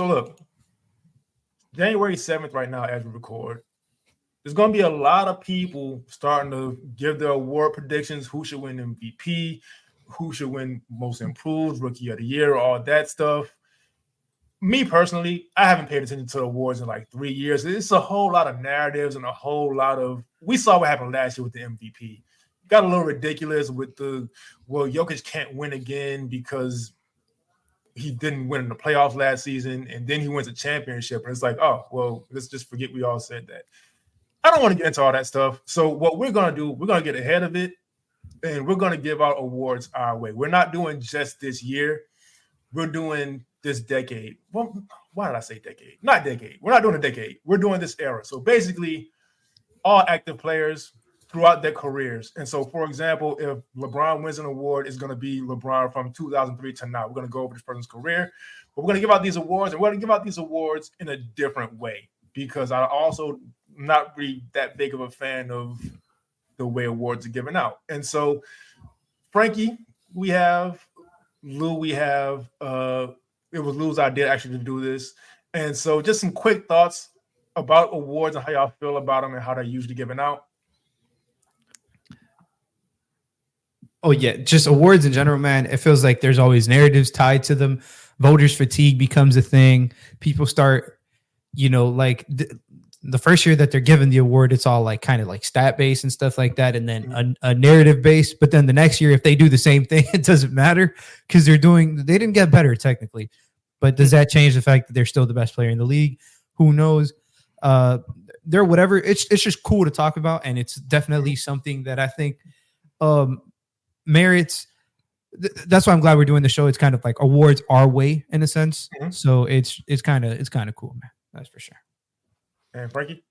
So look, January 7th right now as we record, there's going to be a lot of people starting to give their award predictions, who should win MVP, who should win most improved, rookie of the year, all that stuff. Me personally, I haven't paid attention to the awards in like 3 years. It's a whole lot of narratives and a whole lot of – we saw what happened last year with the MVP. Got a little ridiculous with Jokic can't win again because he didn't win in the playoffs last season, and then he wins a championship. And it's like, oh, well, let's just forget we all said that. I don't want to get into all that stuff. So what we're going to do, we're going to get ahead of it, and we're going to give out awards our way. We're not doing just this year. We're doing this decade. Well, why did I say decade? Not decade. We're not doing a decade. We're doing this era. So basically, all active players throughout their careers. And so, for example, if LeBron wins an award, it's going to be LeBron from 2003 to now. We're going to go over this person's career. But we're going to give out these awards, and we're going to give out these awards in a different way because I also not really that big of a fan of the way awards are given out. And so, Frankie, we have Lou, we have it was Lou's idea actually to do this. And so just some quick thoughts about awards and how y'all feel about them and how they're usually given out. Oh, yeah, just awards in general, man. It feels like there's always narratives tied to them. Voters fatigue becomes a thing. People start, like the first year that they're given the award, it's all like kind of like stat based and stuff like that. And then a narrative based. But then the next year, if they do the same thing, it doesn't matter because they didn't get better technically. But does that change the fact that they're still the best player in the league? Who knows? They're whatever. It's just cool to talk about. And it's definitely something that I think merits. That's why I'm glad we're doing the show. It's kind of like awards our way in a sense. Mm-hmm. So it's kind of cool, man. That's for sure. And Frankie?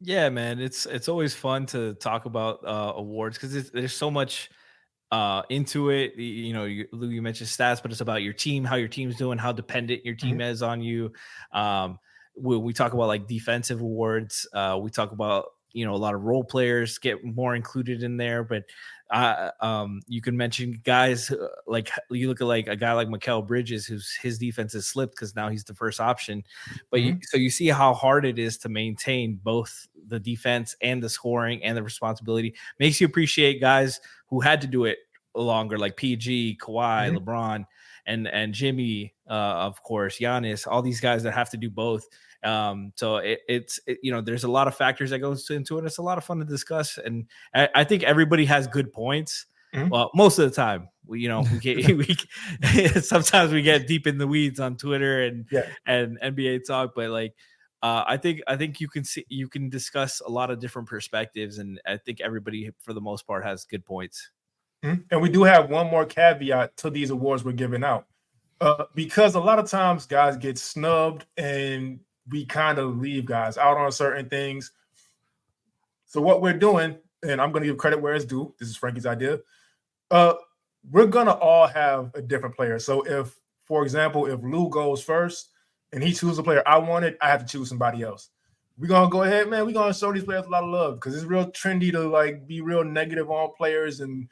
Yeah, man. It's always fun to talk about awards because there's so much into it. Lou, you mentioned stats, but it's about your team, how your team's doing, how dependent your team is on you. We talk about like defensive awards. We talk about, a lot of role players get more included in there, but you can mention guys like you look at like a guy like Mikal Bridges, his defense has slipped because now he's the first option. But so you see how hard it is to maintain both the defense and the scoring and the responsibility. Makes you appreciate guys who had to do it longer, like PG, Kawhi, LeBron, and Jimmy, of course, Giannis, all these guys that have to do both. So it's there's a lot of factors that goes into it. It's a lot of fun to discuss, and I think everybody has good points. Well, most of the time, we sometimes we get deep in the weeds on Twitter and NBA talk, but like I think you can discuss a lot of different perspectives, and I think everybody for the most part has good points. And we do have one more caveat to these awards we're giving out, because a lot of times guys get snubbed and we kind of leave guys out on certain things. So what we're doing, and I'm going to give credit where it's due. This is Frankie's idea. We're going to all have a different player. So if, for example, if Lou goes first and he chooses a player I wanted, I have to choose somebody else. We're going to go ahead, man. We're going to show these players a lot of love because it's real trendy to like be real negative on players. And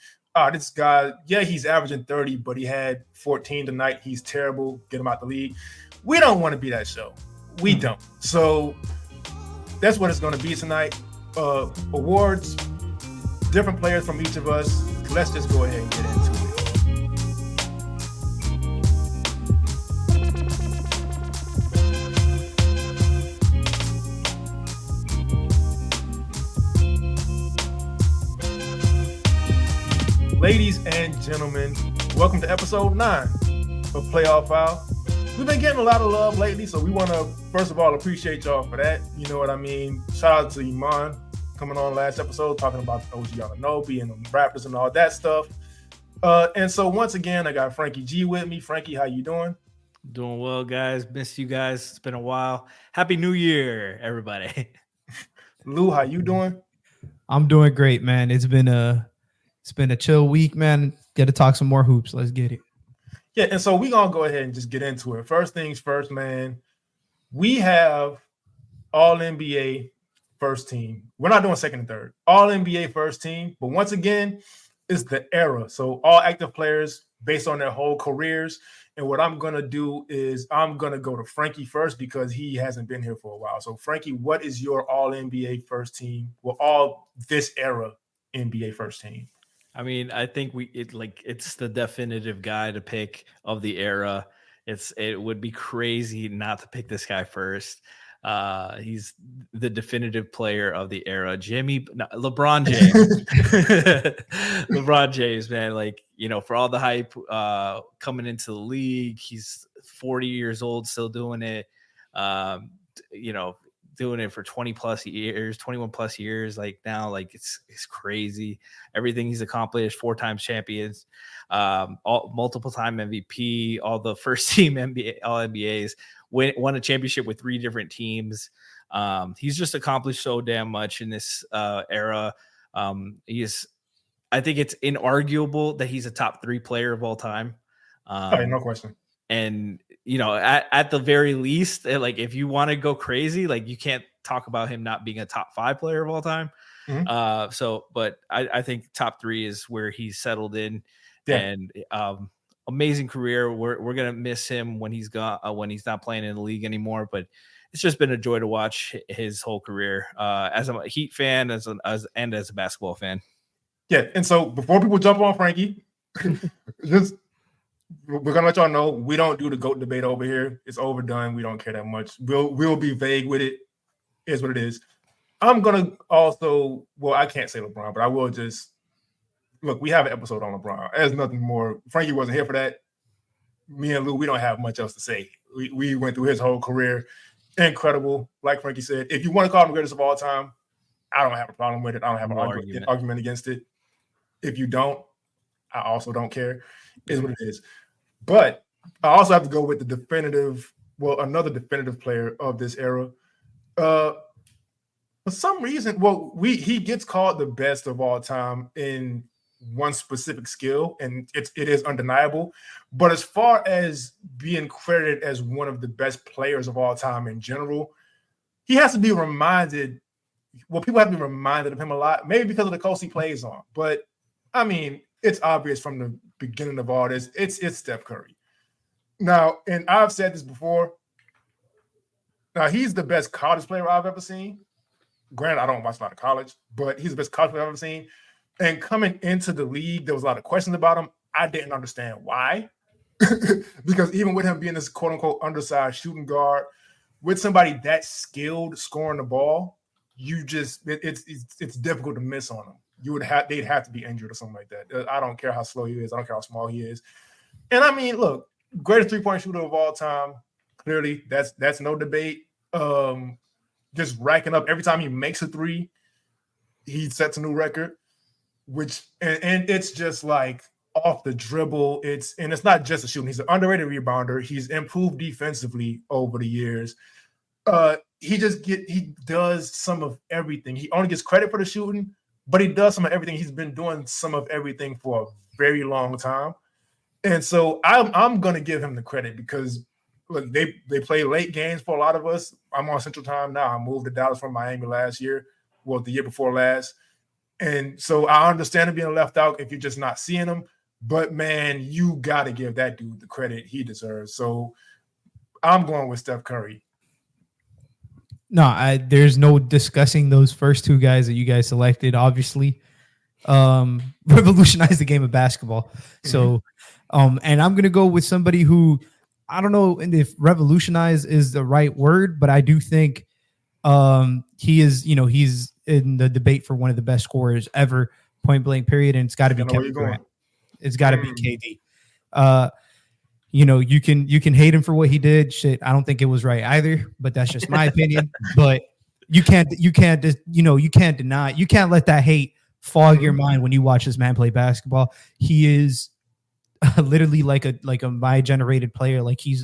this guy, he's averaging 30, but he had 14 tonight. He's terrible. Get him out the league. We don't want to be that show. We don't. So that's what it's going to be tonight. Awards, different players from each of us. Let's just go ahead and get into it. Ladies and gentlemen, welcome to episode 9 of Playoff File. We've been getting a lot of love lately, so we want to, first of all, appreciate y'all for that. You know what I mean? Shout out to Iman coming on last episode, talking about OG Anunoby and the Raptors and all that stuff. And so once again, I got Frankie G with me. Frankie, how you doing? Doing well, guys. Missed you guys. It's been a while. Happy New Year, everybody. Lou, how you doing? I'm doing great, man. It's been a chill week, man. Got to talk some more hoops. Let's get it. Yeah, and so we're going to go ahead and just get into it. First things first, man. We have All-NBA first team. We're not doing second and third. All-NBA first team. But once again, it's the era. So all active players based on their whole careers. And what I'm going to do is I'm going to go to Frankie first because he hasn't been here for a while. So, Frankie, what is your all-NBA first team? Well, all this era NBA first team. I mean, I think it's the definitive guy to pick of the era. It would be crazy not to pick this guy first. He's the definitive player of the era. LeBron James. LeBron James, man. Like, for all the hype coming into the league, he's 40 years old, still doing it. Doing it for 21 plus years. Like now, like it's crazy. Everything he's accomplished, 4 times champions, multiple time MVP, all the first team NBA, all NBAs, won a championship with 3 different teams. He's just accomplished so damn much in this era. I think it's inarguable that he's a top 3 player of all time. No question. And at the very least, like if you want to go crazy, like you can't talk about him not being a top 5 player of all time. Mm-hmm. But I think top 3 is where he's settled in. Yeah. And amazing career. We're gonna miss him when he's gone, when he's not playing in the league anymore. But it's just been a joy to watch his whole career as a Heat fan, as a basketball fan. Yeah, and so before people jump on Frankie, we're gonna let y'all know we don't do the GOAT debate over here. It's overdone. We don't care that much. We'll be vague with it. Is what it is. I'm gonna also, I can't say LeBron, but I will just look. We have an episode on LeBron. There's nothing more. Frankie wasn't here for that. Me and Lou, we don't have much else to say. We went through his whole career. Incredible. Like Frankie said, if you want to call him the greatest of all time, I don't have a problem with it. I don't have an argument against it. If you don't, I also don't care. Is what it is. But I also have to go with another definitive player of this era. For some reason, he gets called the best of all time in one specific skill, and it is undeniable. But as far as being credited as one of the best players of all time in general, he has to be reminded. Well, people have to be reminded of him a lot, maybe because of the coast he plays on. But I mean, it's obvious from the beginning of all this. It's Steph Curry. Now, and I've said this before. Now, he's the best college player I've ever seen. Granted, I don't watch a lot of college, but he's the best college player I've ever seen. And coming into the league, there was a lot of questions about him. I didn't understand why. Because even with him being this quote-unquote undersized shooting guard, with somebody that skilled scoring the ball, it's difficult to miss on him. They'd have to be injured or something like that. I don't care how slow he is. I don't care how small he is. And I mean, look, greatest 3-point shooter of all time. Clearly, that's no debate. Just racking up every time he makes a 3, he sets a new record. And it's just like off the dribble. It's not just a shooting. He's an underrated rebounder. He's improved defensively over the years. He does some of everything. He only gets credit for the shooting, but he does some of everything. He's been doing some of everything for a very long time. And so I'm going to give him the credit because, look, they play late games for a lot of us. I'm on Central Time now. I moved to Dallas from Miami last year, the year before last. And so I understand him being left out if you're just not seeing him. But, man, you got to give that dude the credit he deserves. So I'm going with Steph Curry. No, there's no discussing those first 2 guys that you guys selected, obviously. Revolutionized the game of basketball. So, and I'm going to go with somebody who, I don't know if revolutionize is the right word, but I do think he is, he's in the debate for one of the best scorers ever, point blank period. And it's got to be Kevin Durant. It's got to be KD. You can hate him for what he did. Shit, I don't think it was right either, but that's just my opinion. But you can't deny, you can't let that hate fog your mind when you watch this man play basketball. He is literally like a my-generated player. Like he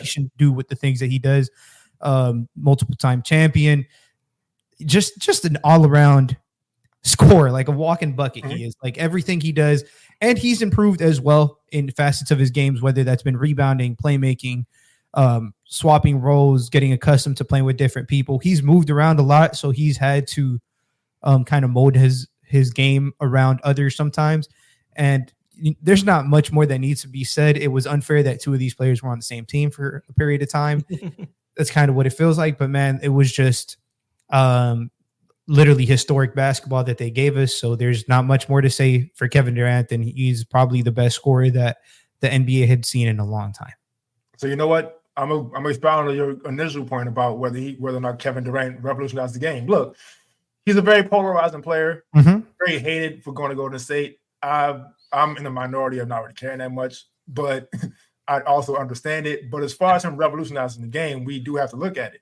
shouldn't do with the things that he does. Multiple time champion, just an all-around scorer, like a walking bucket. He is, like, everything he does. And he's improved as well in facets of his games, whether that's been rebounding, playmaking, swapping roles, getting accustomed to playing with different people. He's moved around a lot, so he's had to kind of mold his game around others sometimes. And there's not much more that needs to be said. It was unfair that two of these players were on the same team for a period of time. That's kind of what it feels like. But man, it was just literally historic basketball that they gave us. So there's not much more to say for Kevin Durant, and he's probably the best scorer that the NBA had seen in a long time. So you know what? I'm expounding on your initial point about whether or not Kevin Durant revolutionized the game. Look, he's a very polarizing player, very hated for going to Golden State. I'm in the minority of not really caring that much, but I also understand it. But as far as him revolutionizing the game, we do have to look at it.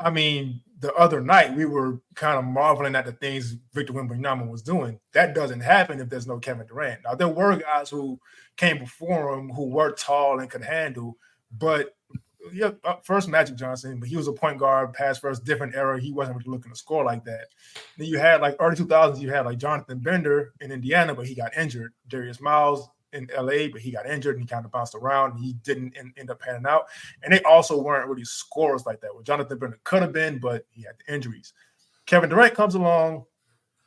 I mean, the other night we were kind of marveling at the things Victor Wembanyama was doing. That doesn't happen if there's no Kevin Durant. Now, there were guys who came before him who were tall and could handle, but first Magic Johnson, but he was a point guard, pass first, different era. He wasn't really looking to score like that. Then you had like early 2000s, you had like Jonathan Bender in Indiana, but he got injured. Darius Miles in LA, but he got injured and he kind of bounced around and he didn't end up panning out. And they also weren't really scorers like that. Well, Jonathan Bender could have been, but he had the injuries. Kevin Durant comes along,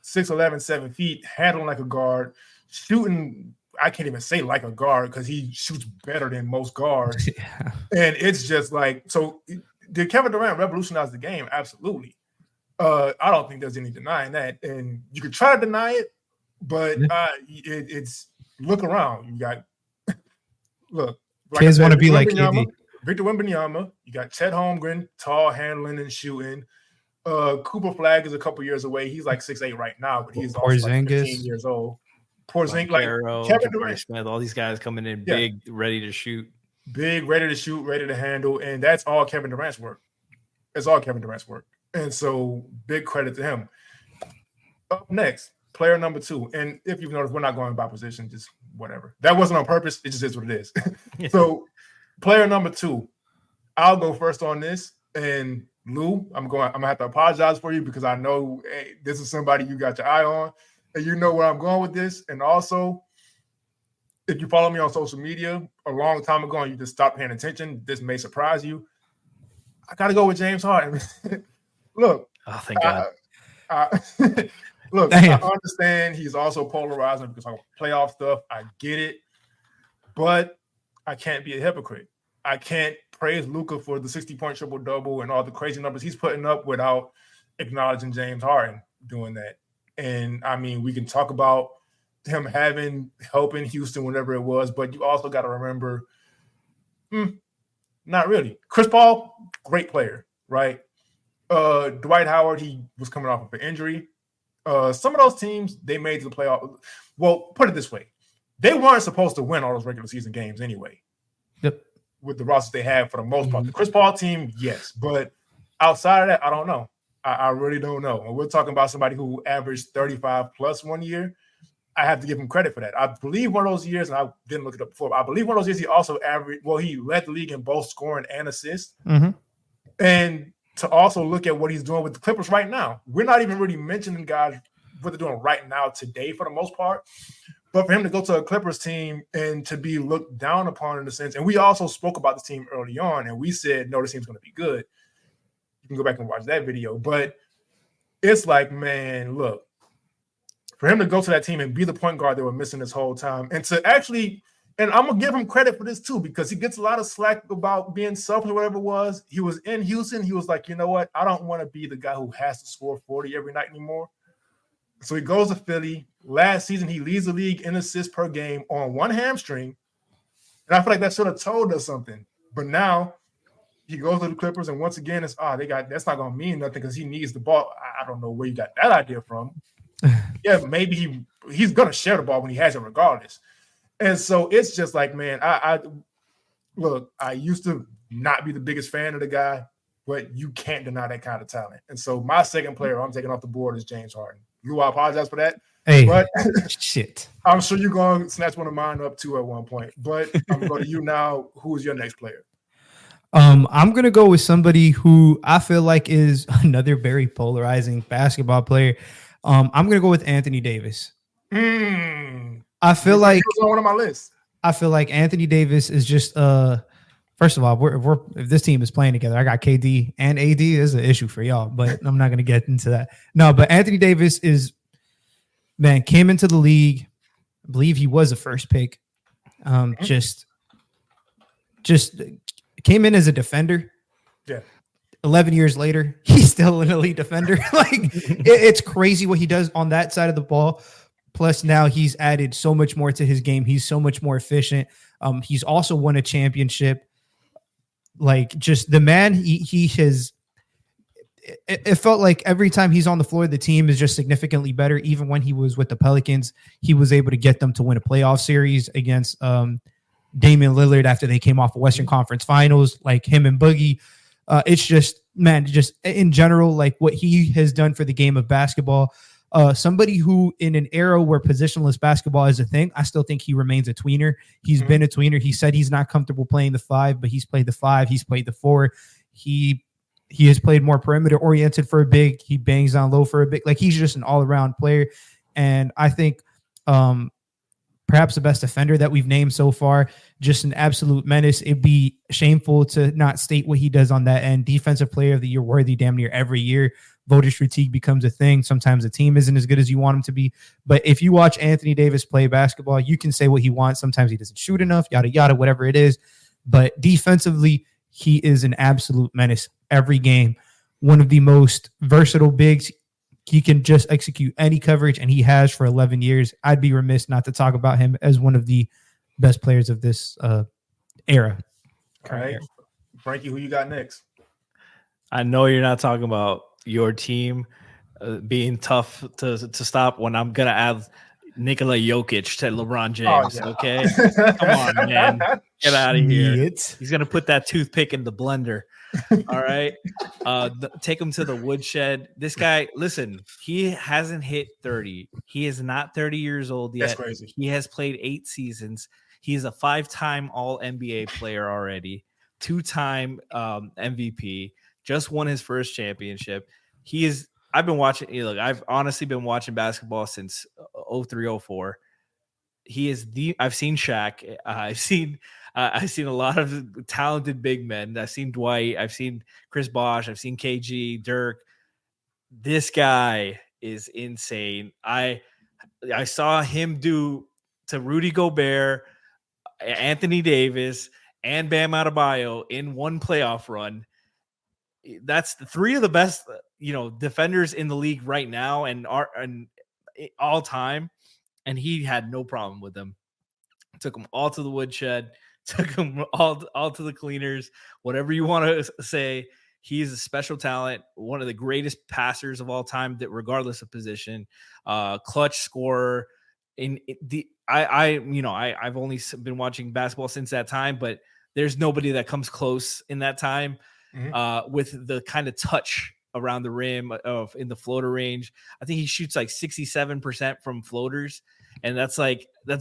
6'11", 7 feet, handling like a guard, shooting. I can't even say like a guard because he shoots better than most guards. Yeah. And it's just like, so did Kevin Durant revolutionize the game? Absolutely. I don't think there's any denying that. And you could try to deny it, but it's look around. You got, look. Like kids want to be like KD. Victor Wembanyama. You got Chet Holmgren, tall, handling, and shooting. Cooper Flag is a couple years away. He's like 6'8" right now, but he's also like 15 years old. Porzingis, like Kevin Durant, Smith, all these guys coming in big, ready to shoot. Big, ready to shoot, ready to handle, and that's all Kevin Durant's work. It's all Kevin Durant's work. And so big credit to him. Up next, player number 2. And if you've noticed, we're not going by position, just whatever. That wasn't on purpose. It just is what it is. So player number 2, I'll go first on this. And Lou, I'm gonna have to apologize for you because I know this is somebody you got your eye on. And you know where I'm going with this. And also, if you follow me on social media a long time ago and you just stopped paying attention, this may surprise you. I got to go with James Harden. Look. Oh, thank God. Look, damn. I understand he's also polarizing because of playoff stuff. I get it. But I can't be a hypocrite. I can't praise Luka for the 60-point triple-double and all the crazy numbers he's putting up without acknowledging James Harden doing that. And I mean, we can talk about him helping Houston, whenever it was, but you also got to remember, not really. Chris Paul, great player, right? Dwight Howard, he was coming off of an injury. Some of those teams, they made the playoff. Well, put it this way. They weren't supposed to win all those regular season games anyway. Yep. With the rosters they had for the most part. The Chris Paul team, yes. But outside of that, I don't know. I really don't know. And we're talking about somebody who averaged 35 plus one year. I have to give him credit for that. I believe one of those years, and I didn't look it up before, I believe one of those years he also he led the league in both scoring and assists. And to also look at what he's doing with the Clippers right now. We're not even really mentioning guys, what they're doing right now today for the most part. But for him to go to a Clippers team and to be looked down upon in a sense, and we also spoke about this team early on, and we said, no, this team's going to be good. You can go back and watch that video. But it's like, man, look, for him to go to that team and be the point guard they were missing this whole time, and to actually, and I'm going to give him credit for this too, because he gets a lot of slack about being selfish or whatever it was. He was in Houston. He was like, you know what? I don't want to be the guy who has to score 40 every night anymore. So he goes to Philly. Last season, he leads the league in assists per game on one hamstring. And I feel like that should have told us something. But now he goes to the Clippers, and once again, it's that's not going to mean nothing because he needs the ball. I don't know where you got that idea from. Yeah, maybe he's going to share the ball when he has it regardless. And so it's just like, man, I used to not be the biggest fan of the guy, but you can't deny that kind of talent. And so my second player I'm taking off the board is James Harden. Lou, I apologize for that. Hey, but shit. I'm sure you're going to snatch one of mine up too at one point. But I'm going to go to you now. Who is your next player? I'm going to go with somebody who I feel like is another very polarizing basketball player. I'm going to go with Anthony Davis. I feel like he was on one of my lists. I feel like Anthony Davis is just first of all, if this team is playing together, I got KD and AD is an issue for y'all, but I'm not going to get into that. No, but Anthony Davis came into the league I believe he was a first pick. Just came in as a defender. Yeah. 11 years later, he's still an elite defender. It's crazy what he does on that side of the ball. Plus, now he's added so much more to his game. He's so much more efficient. He's also won a championship. Just the man, he has. It felt like every time he's on the floor, the team is just significantly better. Even when he was with the Pelicans, he was able to get them to win a playoff series against Damian Lillard after they came off a Western Conference Finals, like him and Boogie. It's just, man, just in general, like what he has done for the game of basketball. Somebody who in an era where positionless basketball is a thing, I still think he remains a tweener. He's been a tweener. He said he's not comfortable playing the 5, but he's played the 5. He's played the 4. He has played more perimeter oriented for a big. He bangs down low for a big. Like, he's just an all around player. And I think perhaps the best defender that we've named so far, just an absolute menace. It'd be shameful to not state what he does on that end. Defensive player of the year worthy damn near every year. Voters fatigue becomes a thing. Sometimes the team isn't as good as you want him to be. But if you watch Anthony Davis play basketball, you can say what he wants. Sometimes he doesn't shoot enough, yada, yada, whatever it is. But defensively, he is an absolute menace every game. One of the most versatile bigs. He can just execute any coverage, and he has for 11 years. I'd be remiss not to talk about him as one of the best players of this era. All right. Frankie, who you got next? I know you're not talking about your team being tough to stop when I'm going to add Nikola Jokic to LeBron James. Okay. Come on, man. Get out of here. He's going to put that toothpick in the blender. All right. Take him to the woodshed. This guy, listen, he hasn't hit 30. He is not 30 years old yet. That's crazy. He has played 8 seasons. He's a 5-time all NBA player already, 2-time MVP, just won his first championship. I've been watching, look, I've honestly been watching basketball since 03-04. I've seen Shaq. I've seen a lot of talented big men. I've seen Dwight. I've seen Chris Bosh. I've seen KG, Dirk. This guy is insane. I saw him do to Rudy Gobert, Anthony Davis, and Bam Adebayo in one playoff run. That's the 3 of the best, defenders in the league right now and all time. And he had no problem with them. Took them all to the woodshed. Took them all to the cleaners. Whatever you want to say, he's a special talent. One of the greatest passers of all time, that regardless of position, clutch scorer. I've only been watching basketball since that time, but there's nobody that comes close in that time with the kind of touch around the rim in the floater range. I think he shoots like 67% from floaters. And that's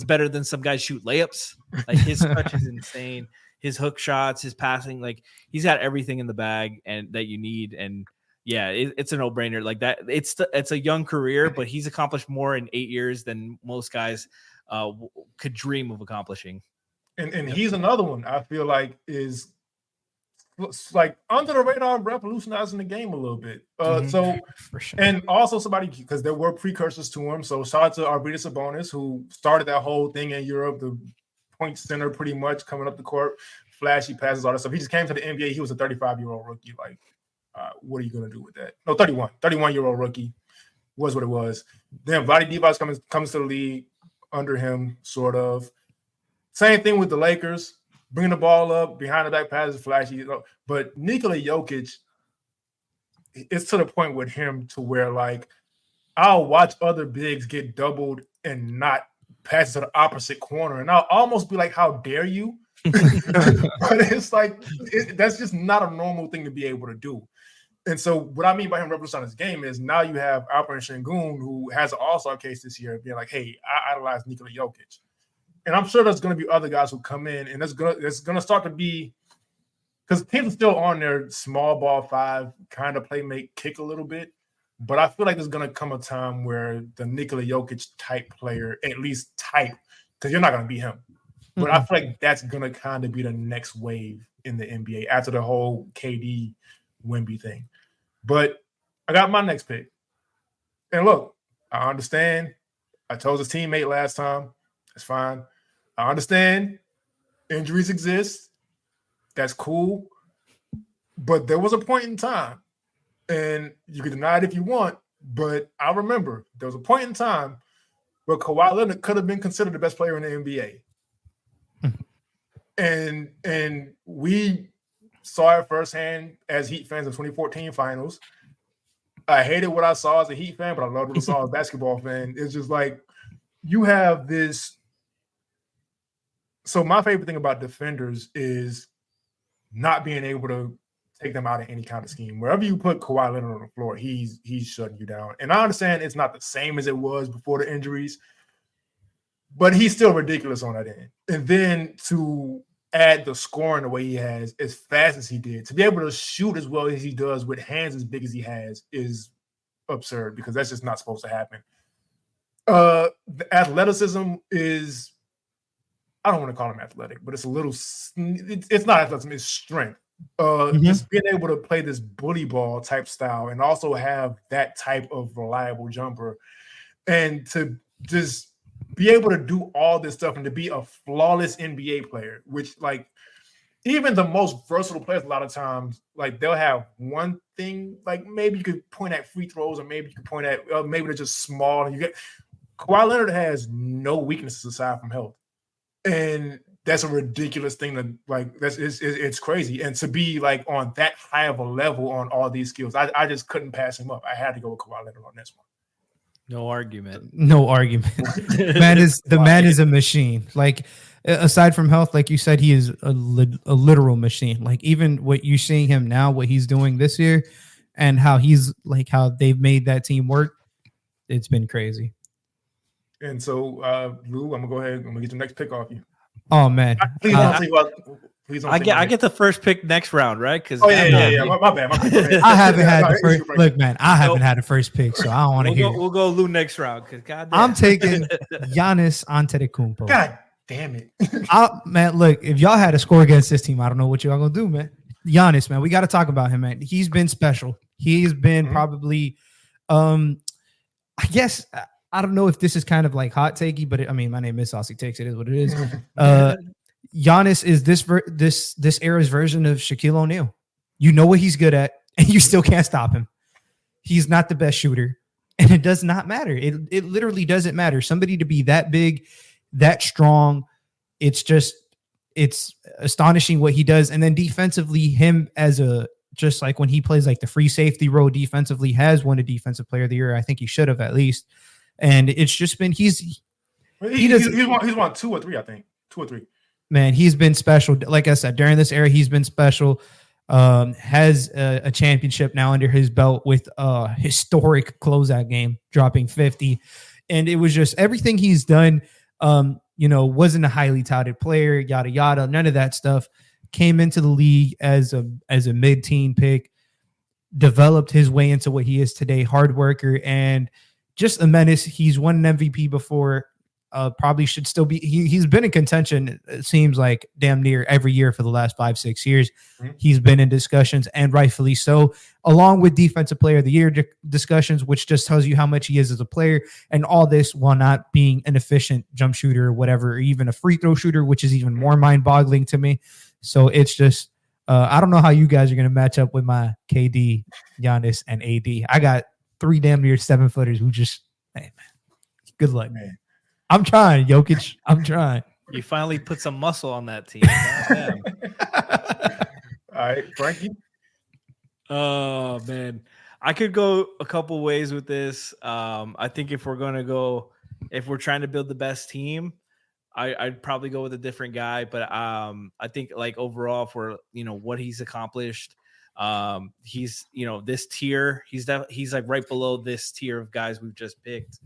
better than some guys shoot layups. Like, his touch is insane. His hook shots, his passing, like, he's got everything in the bag and that you need. And yeah, it's a no-brainer. Like that, it's a young career, but he's accomplished more in 8 years than most guys could dream of accomplishing. And he's another one I feel like is like under the radar, revolutionizing the game a little bit. So for sure. And also somebody, because there were precursors to him. So shout out to Arvydas Sabonis, who started that whole thing in Europe, the point center, pretty much coming up the court, flashy passes, all that stuff. He just came to the NBA. He was a 35-year-old rookie. Like, what are you going to do with that? No, 31-year-old rookie was what it was. Then Vlade Divac comes to the league under him, sort of. Same thing with the Lakers. Bringing the ball up, behind the back passes, flashy. But Nikola Jokic, it's to the point with him to where, like, I'll watch other bigs get doubled and not pass to the opposite corner. And I'll almost be like, how dare you? But it's like, that's just not a normal thing to be able to do. And so what I mean by him revolutionizing his game is now you have Alperen Sengun, who has an all-star case this year, being like, hey, I idolize Nikola Jokic. And I'm sure there's going to be other guys who come in, and it's going to start to be, because teams are still on their small ball 5 kind of play make kick a little bit, but I feel like there's going to come a time where the Nikola Jokic type player, at least type, because you're not going to be him, but I feel like that's going to kind of be the next wave in the NBA after the whole KD Wemby thing. But I got my next pick, and look, I understand. I told his teammate last time, It's fine. I understand injuries exist. That's cool. But there was a point in time, and you can deny it if you want, but I remember there was a point in time where Kawhi Leonard could have been considered the best player in the NBA. And we saw it firsthand as Heat fans in 2014 finals. I hated what I saw as a Heat fan, but I loved what I saw as a basketball fan. It's just like you have this. So my favorite thing about defenders is not being able to take them out of any kind of scheme. Wherever you put Kawhi Leonard on the floor, he's shutting you down. And I understand it's not the same as it was before the injuries, but he's still ridiculous on that end. And then to add the scoring the way he has, as fast as he did, to be able to shoot as well as he does with hands as big as he has is absurd, because that's just not supposed to happen. The athleticism is, I don't want to call him athletic, but it's a little, it's not athleticism, it's strength. Just being able to play this bully ball type style and also have that type of reliable jumper, and to just be able to do all this stuff and to be a flawless NBA player, which like even the most versatile players, a lot of times, like they'll have one thing, like maybe you could point at free throws, or maybe you could point at, maybe they're just small. And you get Kawhi Leonard has no weaknesses aside from health. And that's a ridiculous thing to like. It's crazy, and to be like on that high of a level on all these skills, I just couldn't pass him up. I had to go with Kawhi Leonard on this one. No argument. Man is a machine. Like aside from health, like you said, he is a literal machine. Like even what you're seeing him now, what he's doing this year, and how he's like how they've made that team work. It's been crazy. And so, Lou, I'm gonna go ahead. I'm gonna get the next pick off you. Oh man, please don't say what. I get the first pick next round, right? Because my bad. I haven't had the first. Look, man, I haven't had the first pick, so I don't want to hear. We'll go Lou next round, because goddamn, I'm taking Giannis Antetokounmpo. God damn it, man! Look, if y'all had a score against this team, I don't know what y'all gonna do, man. Giannis, man, we got to talk about him, man. He's been special. He's been probably, I guess. I don't know if this is kind of like hot takey, but I mean, my name is Saucy Takes. It is what it is. Giannis is this era's version of Shaquille O'Neal. You know what he's good at, and you still can't stop him. He's not the best shooter, and it does not matter. It literally doesn't matter. Somebody to be that big, that strong, it's astonishing what he does. And then defensively, him as just like when he plays like the free safety role defensively, has won a defensive player of the year. I think he should have at least. And it's just been he's won 2 or 3, I think 2 or 3. Man, he's been special. Like I said, during this era, he's been special. Has a championship now under his belt with a historic closeout game, dropping 50. And it was just everything he's done. Wasn't a highly touted player, yada yada, none of that stuff. Came into the league as a mid-teen pick, developed his way into what he is today, hard worker, and just a menace. He's won an MVP before. Probably should still be. He's been in contention, it seems like, damn near every year for the last 5-6 years. He's been in discussions, and rightfully so, along with Defensive Player of the Year discussions, which just tells you how much he is as a player. And all this while not being an efficient jump shooter or whatever, or even a free throw shooter, which is even more mind-boggling to me. So it's just, I don't know how you guys are going to match up with my KD, Giannis, and AD. I got 3 damn near 7-footers who just, hey, man, good luck, man. I'm trying, Jokic. I'm trying. You finally put some muscle on that team. All right, Frankie. Oh man, I could go a couple ways with this. I think if we're trying to build the best team, I'd probably go with a different guy. But I think like overall for what he's accomplished, he's this tier. He's like right below this tier of guys we've just picked.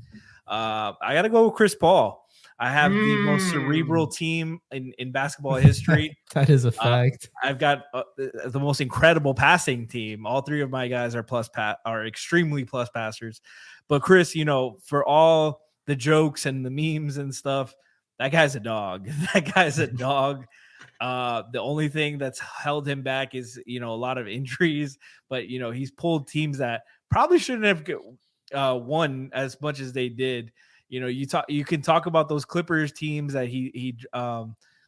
I got to go with Chris Paul. I have the most cerebral team in basketball history. That is a fact. I've got the most incredible passing team. All 3 of my guys are extremely plus passers. But Chris, for all the jokes and the memes and stuff, that guy's a dog. That guy's a dog. The only thing that's held him back is, a lot of injuries. But, he's pulled teams that probably shouldn't have won as much as they did. you can talk about those Clippers teams that he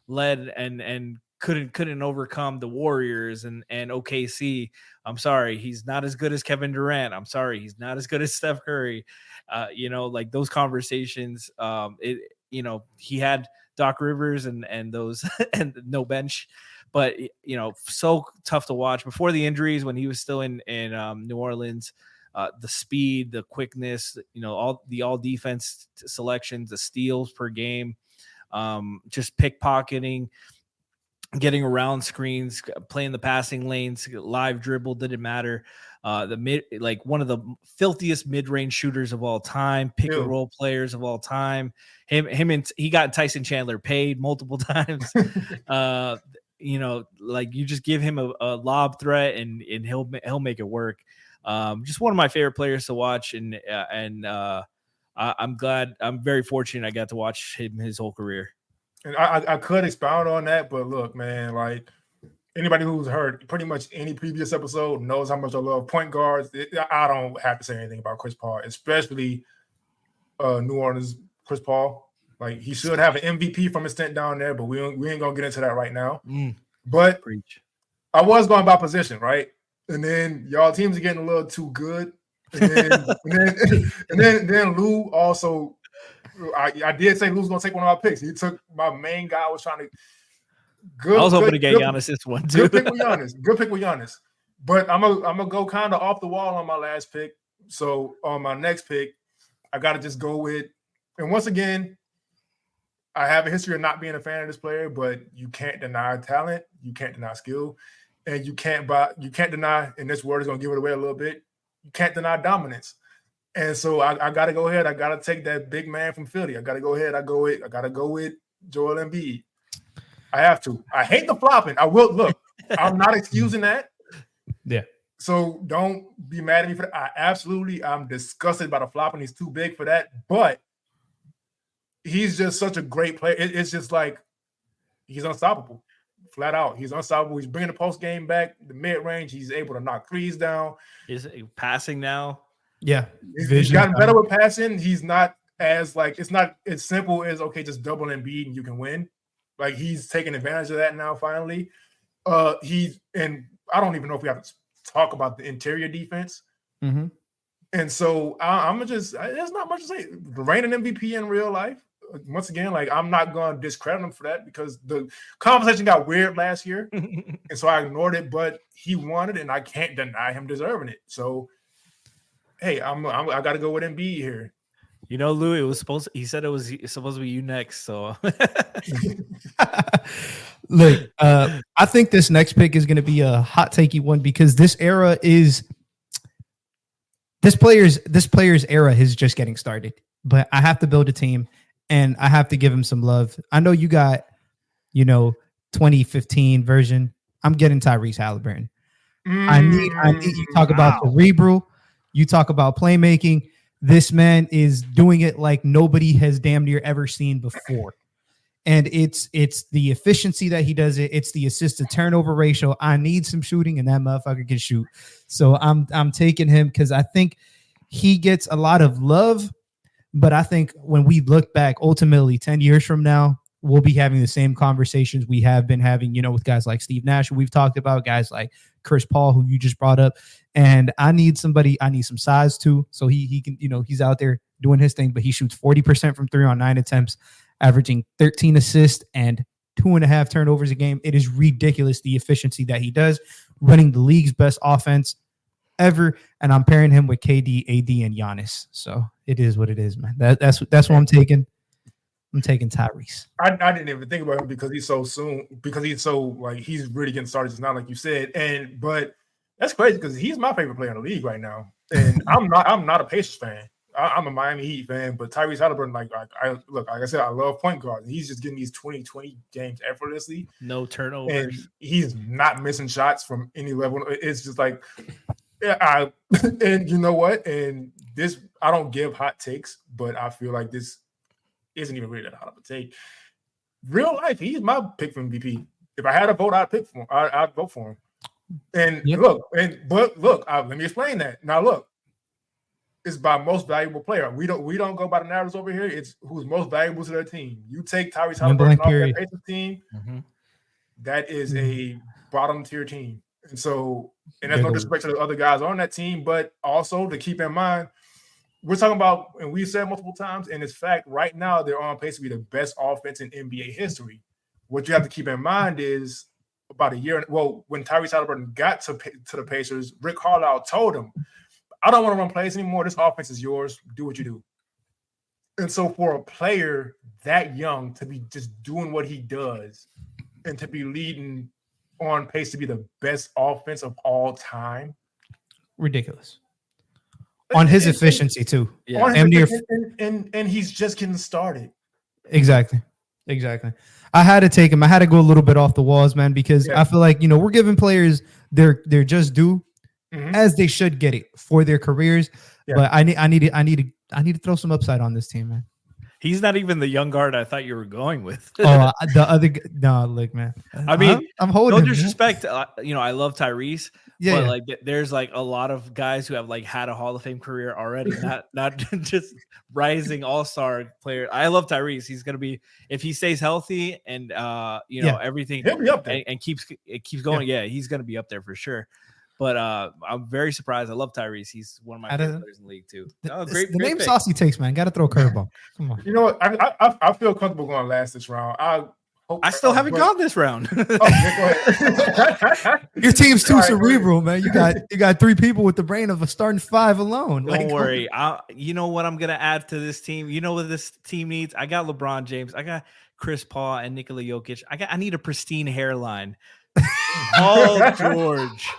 led and couldn't overcome the Warriors and OKC. I'm sorry, he's not as good as Kevin Durant. I'm sorry, he's not as good as Steph Curry. Like those conversations. He had Doc Rivers and those and no bench, but so tough to watch before the injuries when he was still in New Orleans. The speed, the quickness, all defense selections, the steals per game, just pickpocketing, getting around screens, playing the passing lanes, live dribble, didn't matter. One of the filthiest mid-range shooters of all time, pick and roll players of all time. He got Tyson Chandler paid multiple times. You just give him a lob threat and he'll make it work. Just one of my favorite players to watch, and I'm glad. I'm very fortunate I got to watch him his whole career. And I could expound on that, but look, man, like anybody who's heard pretty much any previous episode knows how much I love point guards. I don't have to say anything about Chris Paul, especially New Orleans Chris Paul. Like he should have an MVP from his stint down there, but we ain't gonna get into that right now. But Preach. I was going by position, right? And then y'all teams are getting a little too good. And then Lou also. I did say Lou's gonna take one of my picks. He took my main guy. I was trying to. I was hoping to get Giannis this one too. Good pick with Giannis. But I'm gonna go kind of off the wall on my last pick. So on my next pick, I gotta just go with. And once again, I have a history of not being a fan of this player, but you can't deny talent, you can't deny skill, and you can't deny. And this word is gonna give it away a little bit. You can't deny dominance. And so I got to go ahead. I got to take that big man from Philly. I got to go ahead. I got to go with Joel Embiid. I have to. I hate the flopping. I will. Look, I'm not excusing that. Yeah. So don't be mad at me for that. I'm disgusted by the flopping. He's too big for that. But he's just such a great player. It's just like he's unstoppable. Flat out. He's unstoppable. He's bringing the post game back, the mid-range. He's able to knock threes down. Is passing now? Yeah, he's gotten better with passing. He's not as it's not as simple as just double Embiid and you can win. Like he's taking advantage of that now. Finally, and I don't even know if we have to talk about the interior defense. Mm-hmm. And so I'm gonna there's not much to say. The reigning MVP in real life. Once again, I'm not going to discredit him for that because the conversation got weird last year, and so I ignored it. But he won it, and I can't deny him deserving it. So. Hey, I got to go with Embiid here. Lou, he said it was supposed to be you next. So look, I think this next pick is going to be a hot takey one because this player's era is just getting started. But I have to build a team and I have to give him some love. I know you got, 2015 version. I'm getting Tyrese Halliburton. I need you talk about cerebral. You talk about playmaking. This man is doing it like nobody has damn near ever seen before. And it's the efficiency that he does it. It's the assist to turnover ratio. I need some shooting, and that motherfucker can shoot. So I'm taking him because I think he gets a lot of love. But I think when we look back, ultimately 10 years from now, we'll be having the same conversations we have been having, with guys like Steve Nash, who we've talked about, guys like Chris Paul, who you just brought up. And I need some size too. So he can, he's out there doing his thing, but he shoots 40% from 3 on 9 attempts, averaging 13 assists and 2.5 turnovers a game. It is ridiculous, the efficiency that he does, running the league's best offense ever. And I'm pairing him with KD, AD, and Giannis. So it is what it is, man. That's what I'm taking. I'm taking Tyrese. I didn't even think about him because he's so he's really getting started just now, like you said. But that's crazy because he's my favorite player in the league right now. And I'm not a Pacers fan. I'm a Miami Heat fan, but Tyrese Halliburton, like I said, I love point guards. He's just getting these 20 games effortlessly. No turnovers. And he's not missing shots from any level. It's just like, and you know what? And this, I don't give hot takes, but I feel like this isn't even really that hot of a take. Real life, he's my pick for MVP. If I had a vote, I'd pick for him. I'd vote for him. And let me explain that. Now look, is by most valuable player. We don't go by the narratives over here. It's who's most valuable to their team. You take Tyrese Halliburton off that Pacers team, that is a bottom tier team. And so, and there's no disrespect to the other guys on that team, but also to keep in mind, we're talking about, and we said multiple times, and it's fact, right now they're on pace to be the best offense in NBA history. What you have to keep in mind is about a year, when Tyrese Halliburton got to the Pacers, Rick Carlisle told him, I don't want to run plays anymore. This offense is yours. Do what you do. And so for a player that young to be just doing what he does and to be leading on pace to be the best offense of all time. Ridiculous. On his efficiency too. Yeah. And he's just getting started. Exactly. I had to take him. I had to go a little bit off the walls, man, because I feel like, we're giving players their just due as they should get it for their careers. Yeah. But I need to throw some upside on this team, man. He's not even the young guard I thought you were going with. The other no, look, man. I mean, I'm holding. No disrespect. I love Tyrese. Yeah, but like, there's like a lot of guys who have like had a Hall of Fame career already, not just rising all-star player. I love Tyrese. He's gonna be, if he stays healthy and everything and keeps going. Yeah, he's gonna be up there for sure. But I'm very surprised. I love Tyrese. He's one of my favorite players in the league too. Great name pick. Saucy Takes, man. Got to throw a curveball. Come on. You know what? I feel comfortable going last this round. I still haven't gone this round. Go ahead. Your team's too cerebral, man. You got 3 people with the brain of a starting 5 alone. Don't worry. You know what I'm gonna add to this team? You know what this team needs? I got LeBron James. I got Chris Paul and Nikola Jokic. I need a pristine hairline. Paul George.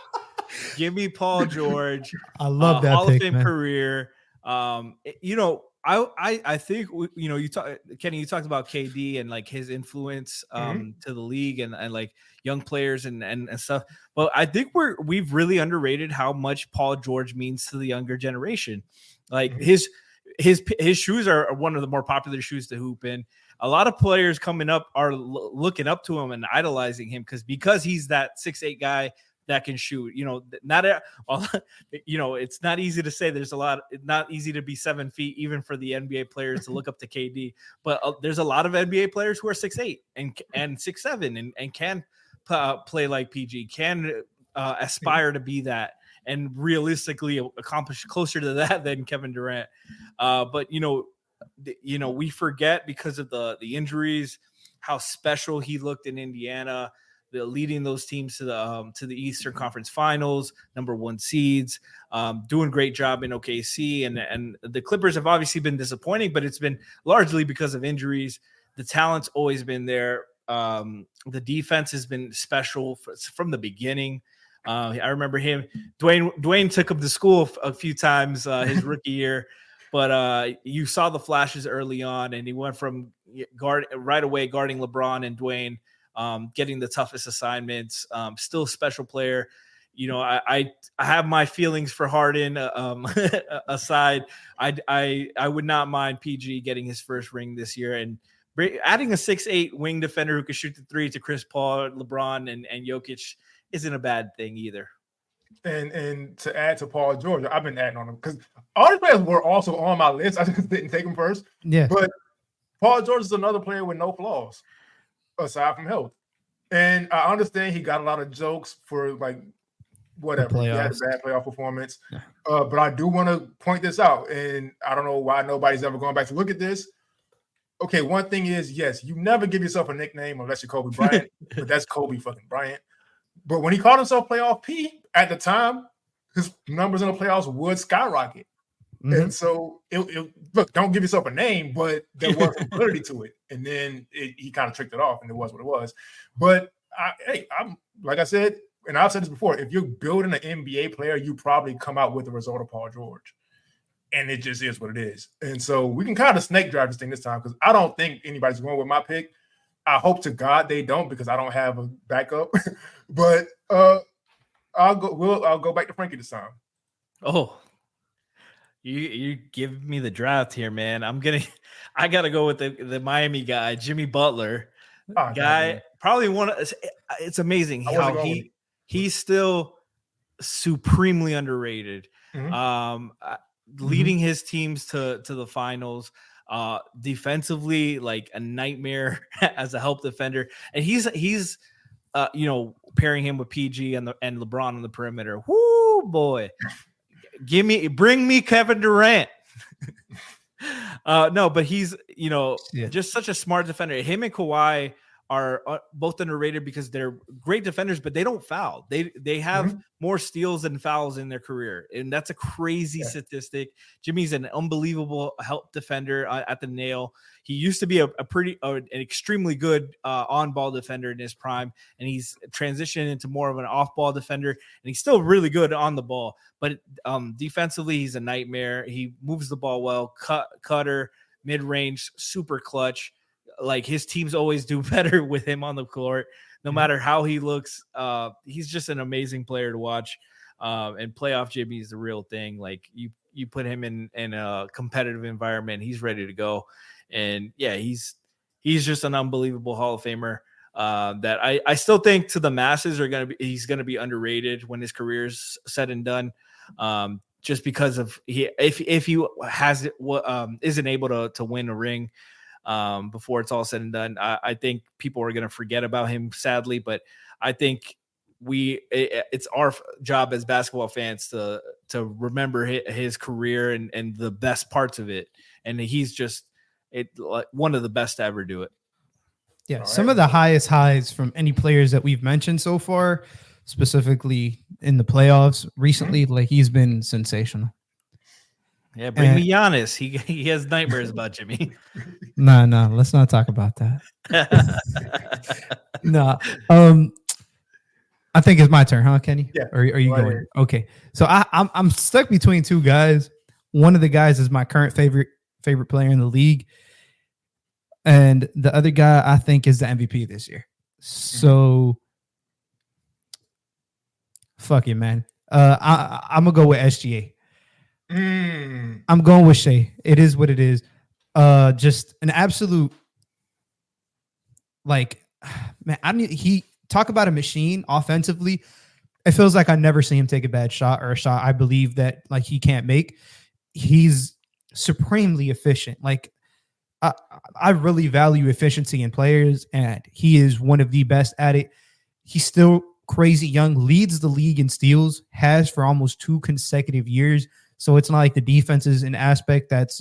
Give me Paul George. I love that Hall pick, of Fame man. career. I think Kenny, you talked about KD and like his influence to the league and like young players and stuff. But I think we've really underrated how much Paul George means to the younger generation. Like his shoes are one of the more popular shoes to hoop in. A lot of players coming up are looking up to him and idolizing him because he's that 6'8" guy that can shoot. It's not easy to say. It's not easy to be 7 feet, even for the NBA players to look up to KD. But there's a lot of NBA players who are 6'8" and 6'7" and can play like PG, can aspire to be that, and realistically accomplish closer to that than Kevin Durant. But we forget because of the injuries how special he looked in Indiana. Leading those teams to the Eastern Conference Finals, #1 seeds, doing great job in OKC, and the Clippers have obviously been disappointing, but it's been largely because of injuries. The talent's always been there. The defense has been special from the beginning. I remember him. Dwayne took him to school a few times his rookie year, but you saw the flashes early on, and he went from right away guarding LeBron and Dwayne. Getting the toughest assignments, still a special player. I have my feelings for Harden aside. I would not mind PG getting his first ring this year, and adding a 6'8" wing defender who could shoot the 3 to Chris Paul, LeBron, and Jokic isn't a bad thing either. And to add to Paul George, I've been adding on him because all these players were also on my list. I just didn't take him first. Yeah, but Paul George is another player with no flaws aside from health. And I understand he got a lot of jokes for like whatever. He had a bad playoff performance. But I do want to point this out, and I don't know why nobody's ever going back to look at this. Okay, one thing is, yes, you never give yourself a nickname unless you're Kobe Bryant, but that's Kobe fucking Bryant. But when he called himself Playoff P at the time, his numbers in the playoffs would skyrocket. And so, look, don't give yourself a name, but there was some validity to it. And then he kind of tricked it off, and it was what it was. But, I'm like I said, and I've said this before, if you're building an NBA player, you probably come out with the result of Paul George. And it just is what it is. And so we can kind of snake drive this thing this time because I don't think anybody's going with my pick. I hope to God they don't because I don't have a backup. But I'll go back to Frankie this time. Oh. You give me the draft here, man. I gotta go with the Miami guy, Jimmy Butler. Probably it's amazing how he's still supremely underrated. leading his teams to the finals. Defensively, like a nightmare as a help defender, and he's pairing him with PG and LeBron on the perimeter. Whoo, boy, bring me Kevin Durant. No, but he's just such a smart defender. Him and Kawhi are both underrated because they're great defenders, but they don't foul. They have more steals than fouls in their career, and that's a crazy statistic. Jimmy's an unbelievable help defender at the nail. He used to be an extremely good on-ball defender in his prime, and he's transitioned into more of an off-ball defender, and he's still really good on the ball. But defensively, he's a nightmare. He moves the ball well, cutter, mid-range, super clutch. Like his teams always do better with him on the court, no matter how he looks. He's just an amazing player to watch. And playoff Jimmy is the real thing. Like you put him in a competitive environment, he's ready to go. And yeah, he's just an unbelievable Hall of Famer. That I still think to the masses he's gonna be underrated when his career's said and done. Just because of if he isn't able to win a ring. Before it's all said and done, I think people are going to forget about him, sadly. But I think it's our job as basketball fans to remember his career and the best parts of it. And he's just one of the best to ever do it. Yeah, some of the highest highs from any players that we've mentioned so far, specifically in the playoffs recently, like he's been sensational. Yeah, bring me Giannis. He has nightmares about Jimmy. No, let's not talk about that. No, I think it's my turn, huh, Kenny? Yeah. Or are you going? Okay, so I'm stuck between two guys. One of the guys is my current favorite player in the league, and the other guy I think is the MVP this year. So, fuck it, man. I'm gonna go with SGA. I'm going with Shea. It is what it is. Just an absolute, like, man. He talk about a machine offensively. It feels like I never see him take a bad shot or a shot I believe that like he can't make. He's supremely efficient. Like, I really value efficiency in players, and he is one of the best at it. He's still crazy young, leads the league in steals, has for almost 2 consecutive years. So it's not like the defense is an aspect that's,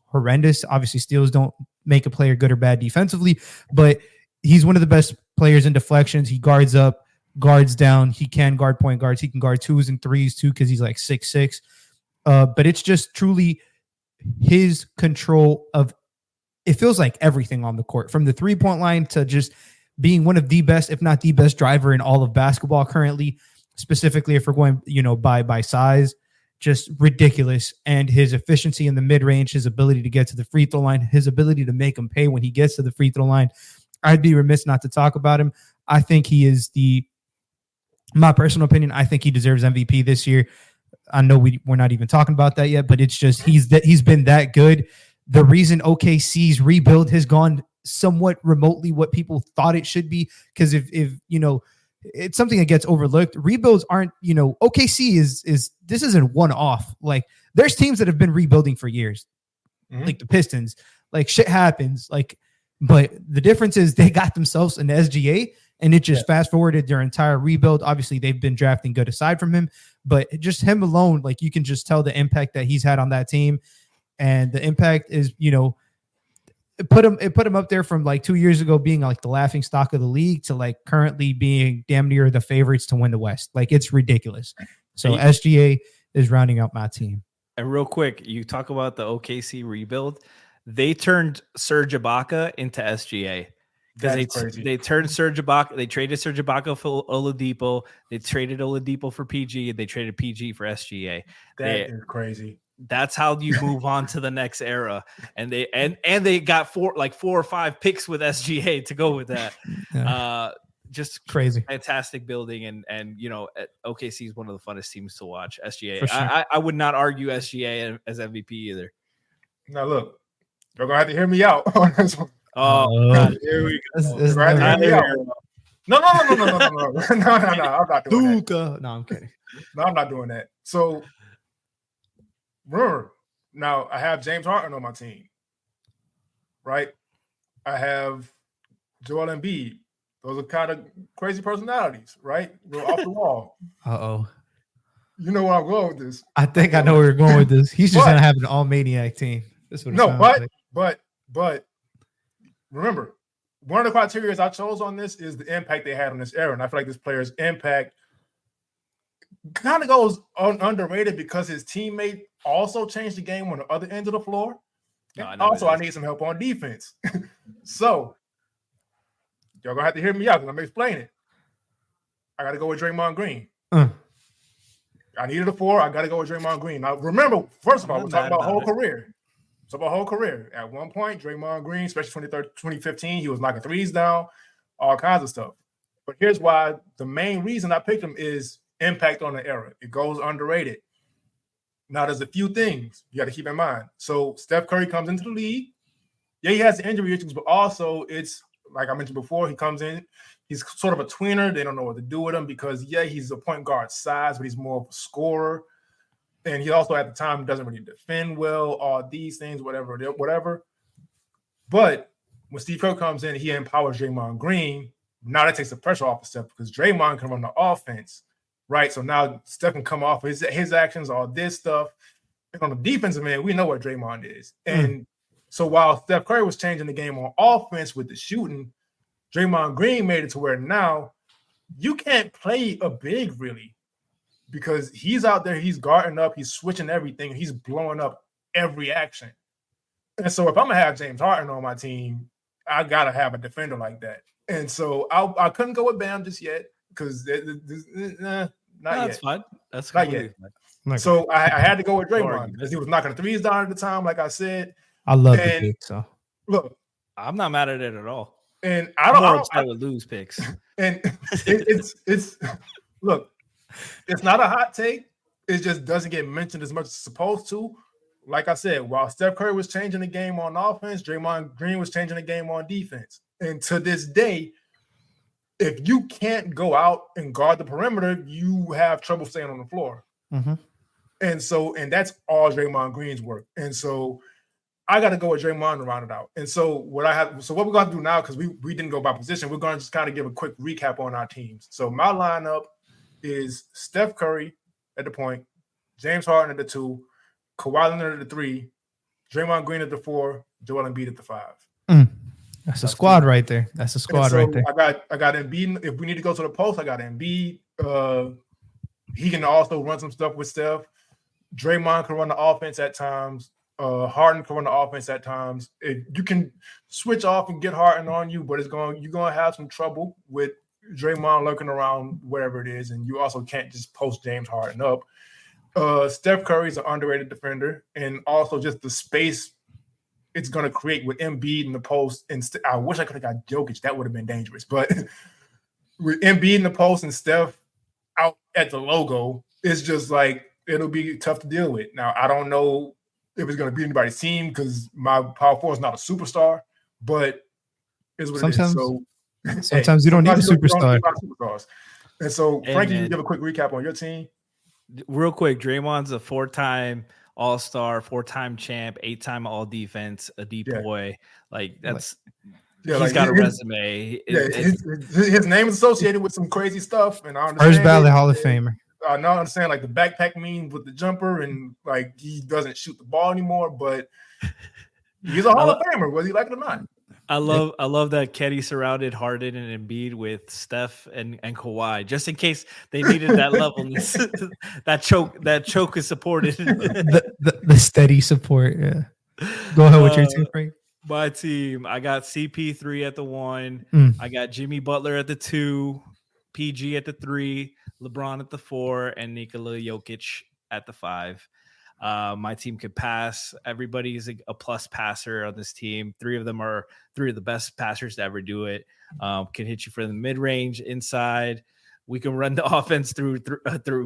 horrendous. Obviously, steals don't make a player good or bad defensively, but he's one of the best players in deflections. He guards up, guards down. He can guard point guards. He can guard 2s and 3s too because he's like 6'6". But it's just truly his control of, it feels like everything on the court, from the 3-point line to just being one of the best, if not the best driver in all of basketball currently, specifically if we're going, by size. Just ridiculous. And his efficiency in the mid-range, his ability to get to the free throw line, his ability to make him pay when he gets to the free throw line. I'd be remiss not to talk about him. I think he is my personal opinion, I think he deserves MVP this year. I know we're not even talking about that yet, but it's just he's been that good. The reason OKC's rebuild has gone somewhat remotely what people thought it should be, because if it's something that gets overlooked. Rebuilds aren't, OKC is this isn't one off. Like, there's teams that have been rebuilding for years, like the Pistons. Like, shit happens. Like, but the difference is they got themselves an SGA, and it just fast forwarded their entire rebuild. Obviously, they've been drafting good aside from him, but just him alone, like, you can just tell the impact that he's had on that team, and the impact is, It put him up there from like 2 years ago being like the laughing stock of the league to like currently being damn near the favorites to win the West. Like, it's ridiculous. So SGA is rounding out my team. And real quick, you talk about the OKC rebuild. They turned Serge Ibaka into SGA. Because they turned Serge Ibaka. They traded Serge Ibaka for Oladipo. They traded Oladipo for PG, and they traded PG for SGA. That is crazy. That's how you move on to the next era. And they got 4 or 5 picks with SGA to go with that. Yeah. Just crazy, fantastic building. And OKC is one of the funnest teams to watch. SGA. Sure. I would not argue SGA as MVP either. Now look, you're gonna have to hear me out on this one. Oh, here we go. No. I'm not doing that. No, I'm kidding. No, I'm not doing that. So remember, now I have James Harden on my team, right? I have Joel Embiid. Those are kind of crazy personalities, right? We're off the wall. Uh-oh. You know where I'm going with this. I think I know where you're going with this. He's just But- gonna have an all maniac team. That's what it No, sounds like. but remember, one of the criteria I chose on this is the impact they had on this era. And I feel like this player's impact kind of goes underrated because his teammate also changed the game on the other end of the floor. No, I And know also, it I is. need some help on defense. So, y'all gonna have to hear me out because I'm explaining it. I got to go with Draymond Green. I needed a 4. I got to go with Draymond Green. Now, remember, first of all, I'm we're not talking about mad whole about it. career. So about whole career. At one point, Draymond Green, especially 2015, he was knocking threes down, all kinds of stuff. But here's why the main reason I picked him is impact on the era. It goes underrated. Now, there's a few things you got to keep in mind. So Steph Curry comes into the league. Yeah, he has the injury issues, but also it's like I mentioned before, he comes in, he's sort of a tweener. They don't know what to do with him because, yeah, he's a point guard size, but he's more of a scorer. And he also at the time doesn't really defend well, all these things, whatever. But when Steve Kerr comes in, he empowers Draymond Green. Now that takes the pressure off of Steph because Draymond can run the offense, right? So now Steph can come off his actions, all this stuff. And on the defensive end, we know what Draymond is. And so while Steph Curry was changing the game on offense with the shooting, Draymond Green made it to where now you can't play a big really because he's out there, he's guarding up, he's switching everything, he's blowing up every action. And so if I'm going to have James Harden on my team, I got to have a defender like that. And so I couldn't go with Bam just yet because not That's yet. fine. That's Not completely yet. fine. So I had to go with No Draymond argument. because he was knocking the threes down at the time, like I said. I love the And pick, so look, I'm not mad at it at all. and I'm more upset with Lou's picks. and it's look, it's not a hot take. It just doesn't get mentioned as much as it's supposed to. Like I said, while Steph Curry was changing the game on offense, Draymond Green was changing the game on defense. And to this day, if you can't go out and guard the perimeter, you have trouble staying on the floor. And that's all Draymond Green's work. And so I got to go with Draymond to round it out. And so what we're going to do now, because we didn't go by position, we're going to just kind of give a quick recap on our teams. So my lineup is Steph Curry at the point, James Harden at the 2, Kawhi Leonard at the 3, Draymond Green at the 4, Joel Embiid at the 5. that's a squad right there. That's a squad right there. I got Embiid. If we need to go to the post, I got Embiid. He can also run some stuff with Steph. Draymond can run the offense at times. Harden can run the offense at times. You can switch off and get Harden on you, but you're gonna have some trouble with Draymond lurking around wherever it is, and you also can't just post James Harden up. Steph Curry's an underrated defender, and also just the space it's gonna create with Embiid in the post. And I wish I could have got Jokic. That would have been dangerous, but with Embiid in the post and Steph out at the logo, it's just like it'll be tough to deal with. Now I don't know if it's going to beat anybody's team because my power forward is not a superstar, but it's what it is. So sometimes you don't need a superstar. And so, Hey, Frankie, man. you give a quick recap on your team. Real quick, Draymond's a 4-time All-Star, 4-time champ, 8-time All-Defense, a boy. Like that's he's got a resume. His name is associated with some crazy stuff, and I understand. First ballot Hall of Famer. I now understand like the backpack meme with the jumper, and like he doesn't shoot the ball anymore, but he's a Hall of Famer, whether you like it or not. I love that Kenny surrounded Harden and Embiid with Steph and Kawhi, just in case they needed that level. that choke is supported. the steady support. Yeah. Go ahead with your team, Frank. My team, I got CP3 at the 1. I got Jimmy Butler at the 2, PG at the 3, LeBron at the 4, and Nikola Jokic at the 5. My team could pass. Everybody is a plus passer on this team. 3 of them are 3 of the best passers to ever do it. Can hit you from the mid-range, inside. We can run the offense through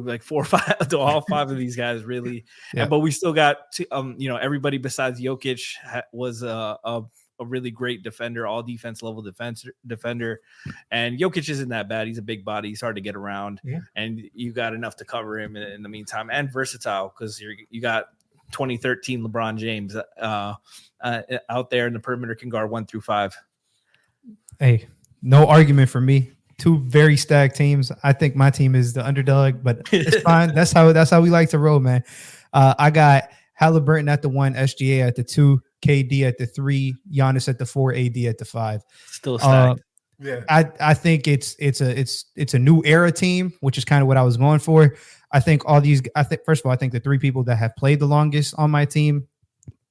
like 4 or 5 to all 5 of these guys, really. Yeah. But we still got everybody besides Jokic was a really great defender, all defense level defender. And Jokic isn't that bad. He's a big body. He's hard to get around. Yeah. And you got enough to cover him in the meantime, and versatile because you got 2013 LeBron James out there in the perimeter, can guard 1 through 5. Hey, no argument for me. Two very stacked teams. I think my team is the underdog, but it's fine. That's how we like to roll, man. I got Halliburton at the 1, SGA at the 2, KD at the 3, Giannis at the 4, AD at the 5. Still stacked. Yeah, I think it's a new era team, which is kind of what I was going for. I think first of all, I think the 3 people that have played the longest on my team,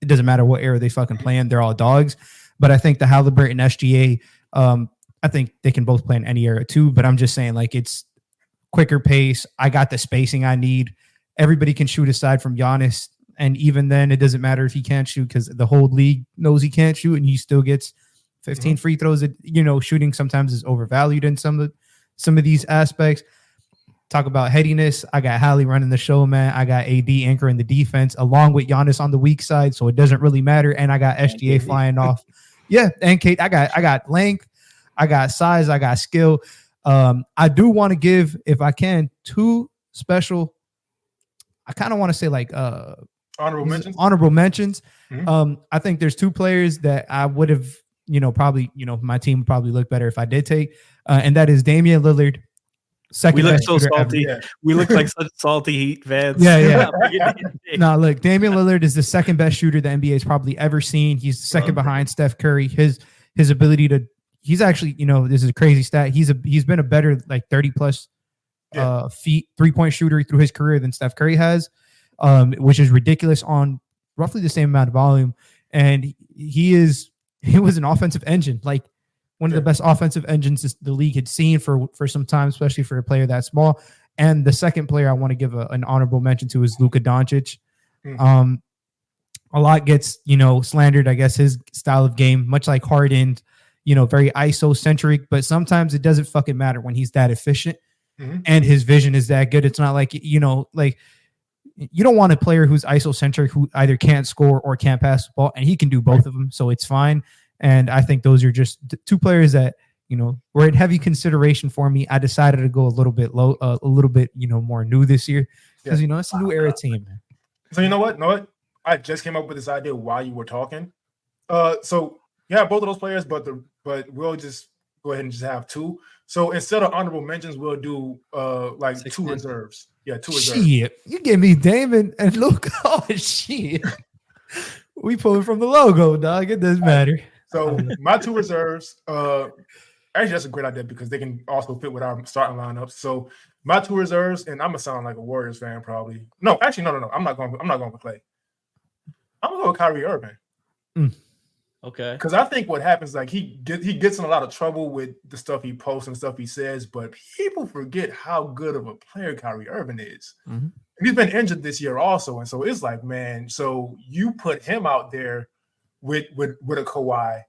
it doesn't matter what era they fucking play in, they're all dogs. But I think the Halliburton, SGA, I think they can both play in any era too, but I'm just saying, like, it's quicker pace. I got the spacing I need. Everybody can shoot aside from Giannis, and even then, it doesn't matter if he can't shoot because the whole league knows he can't shoot, and he still gets 15 free throws. Shooting sometimes is overvalued in some of these aspects. Talk about headiness. I got Hallie running the show, man. I got AD anchoring the defense along with Giannis on the weak side, so it doesn't really matter. And I got SGA flying off. Yeah, and Kate, I got length. I got size, I got skill. I do want to give, if I can, 2 special. I kind of want to say like honorable mentions. Mm-hmm. I think there's 2 players that I would have, probably, my team would probably look better if I did take, and that is Damian Lillard. We look so salty. Yeah. We look like such salty Heat fans. Yeah. No, look, Damian Lillard is the second best shooter the NBA has probably ever seen. He's second behind Steph Curry. His ability to. He's actually, this is a crazy stat. He's been a better like 30 plus feet 3-point shooter through his career than Steph Curry has, which is ridiculous on roughly the same amount of volume. And he was an offensive engine, like one of the best offensive engines the league had seen for some time, especially for a player that small. And the second player I want to give an honorable mention to is Luka Doncic. Mm-hmm. A lot gets, slandered, I guess, his style of game, much like Harden, very ISO-centric, but sometimes it doesn't fucking matter when he's that efficient and his vision is that good. It's not like, you don't want a player who's ISO-centric who either can't score or can't pass the ball, and he can do both of them, so it's fine. And I think those are just 2 players that, were in heavy consideration for me. I decided to go a little bit low, a little bit, more new this year because, it's a new era team, man. So you know what? I just came up with this idea while you were talking. So yeah, both of those players, but we'll just go ahead and just have 2. So instead of honorable mentions, we'll do like 2 reserves. Yeah, 2 reserves. Shit, you give me Damon and Luke. Oh shit, we pulling from the logo, dog. It doesn't matter. So my 2 reserves. Actually, that's a great idea because they can also fit with our starting lineups. So my 2 reserves, and I'm gonna sound like a Warriors fan probably. No, actually, no. I'm not going with Clay. I'm gonna go with Kyrie Irving. Okay. Because I think what happens, like he gets in a lot of trouble with the stuff he posts and stuff he says, but people forget how good of a player Kyrie Irving is. Mm-hmm. And he's been injured this year also, and so it's like, man, so you put him out there with a Kawhi,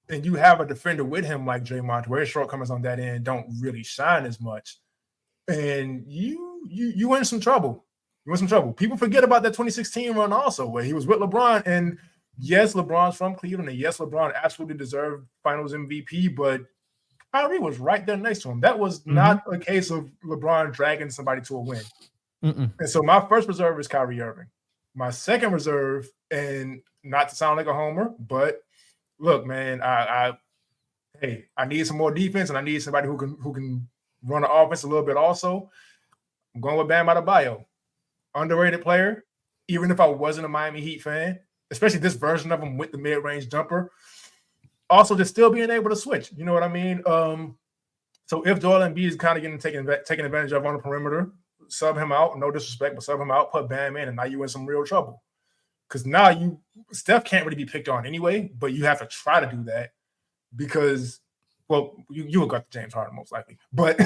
and you have a defender with him like Draymond, where his shortcomings on that end don't really shine as much, and you in some trouble. You're in some trouble. People forget about that 2016 run also, where he was with LeBron, and yes, LeBron's from Cleveland, and yes, LeBron absolutely deserved Finals MVP, but Kyrie was right there next to him. That was not a case of LeBron dragging somebody to a win. And so my first reserve is Kyrie Irving. My second reserve, and not to sound like a homer, but look, man, I need some more defense, and I need somebody who can run the offense a little bit also. I'm going with Bam Adebayo. Underrated player, even if I wasn't a Miami Heat fan, especially this version of him with the mid-range jumper. Also, just still being able to switch. You know what I mean? So if Joel Embiid is kind of taken advantage of on the perimeter, sub him out. No disrespect, but sub him out, put Bam in, and now you're in some real trouble. Because now Steph can't really be picked on anyway, but you have to try to do that because, well, you will got the James Harden most likely. But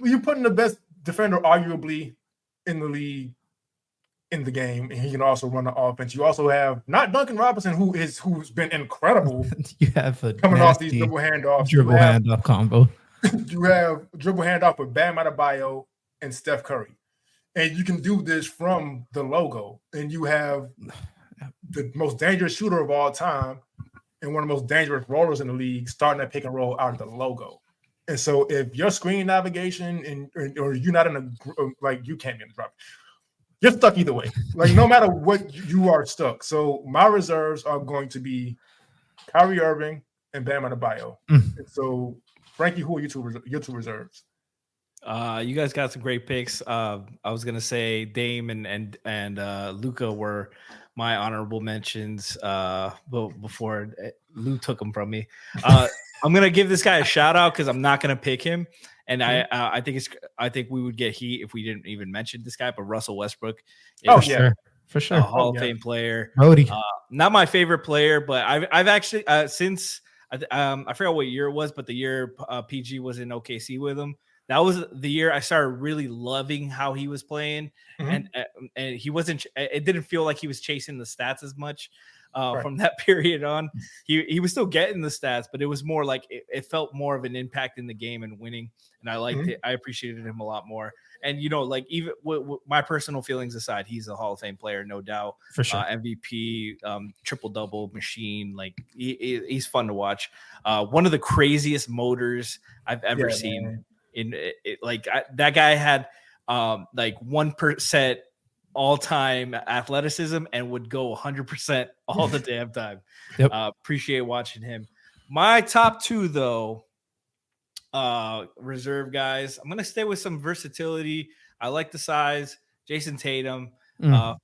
you're putting the best defender arguably in the league in the game, and he can also run the offense. You also have not Duncan Robinson, who's been incredible. You have coming off these dribble handoff combo. You have dribble handoff with Bam Adebayo and Steph Curry, and you can do this from the logo. And you have the most dangerous shooter of all time and one of the most dangerous rollers in the league starting that pick and roll out of the logo. And so, if your screen navigation or you're not in a like, you can't be in the drop. you're stuck either way. Like no matter what, you are stuck. So my reserves are going to be Kyrie Irving and Bam Adebayo. And so Frankie, who are your two reserves? You guys got some great picks. I was gonna say Dame and Luka were my honorable mentions. Before Lou took them from me, I'm gonna give this guy a shout out because I'm not gonna pick him, and I think we would get heat if we didn't even mention this guy. But Russell Westbrook, for sure, a Hall of Fame player. Brody. Not my favorite player, but I've actually since I forgot what year it was, but the year PG was in OKC with him. That was the year I started really loving how he was playing, and he wasn't. It didn't feel like he was chasing the stats as much from that period on. He was still getting the stats, but it was more like it felt more of an impact in the game and winning. And I liked it. I appreciated him a lot more. And like even my personal feelings aside, he's a Hall of Fame player, no doubt. For sure, MVP, triple double machine. Like he's fun to watch. One of the craziest motors I've ever seen. Man. That guy had like 1% all-time athleticism and would go 100% all the damn time. Appreciate watching him. My top two though, reserve guys. I'm gonna stay with some versatility. I like the size. Jason Tatum,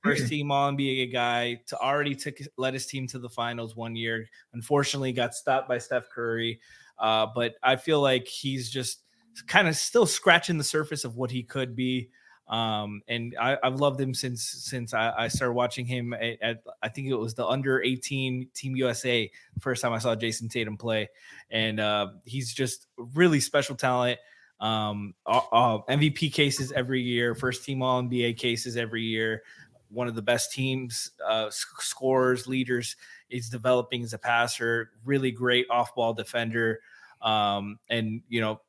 first team All-NBA guy to already led his team to the finals one year. Unfortunately, got stopped by Steph Curry, but I feel like he's just kind of still scratching the surface of what he could be. And I've loved him since I started watching him at I think it was the under 18 Team USA, first time I saw Jason Tatum play. And he's just really special talent. MVP cases every year, first team All-NBA cases every year. One of the best teams, scorers, leaders. He's developing as a passer, really great off-ball defender. And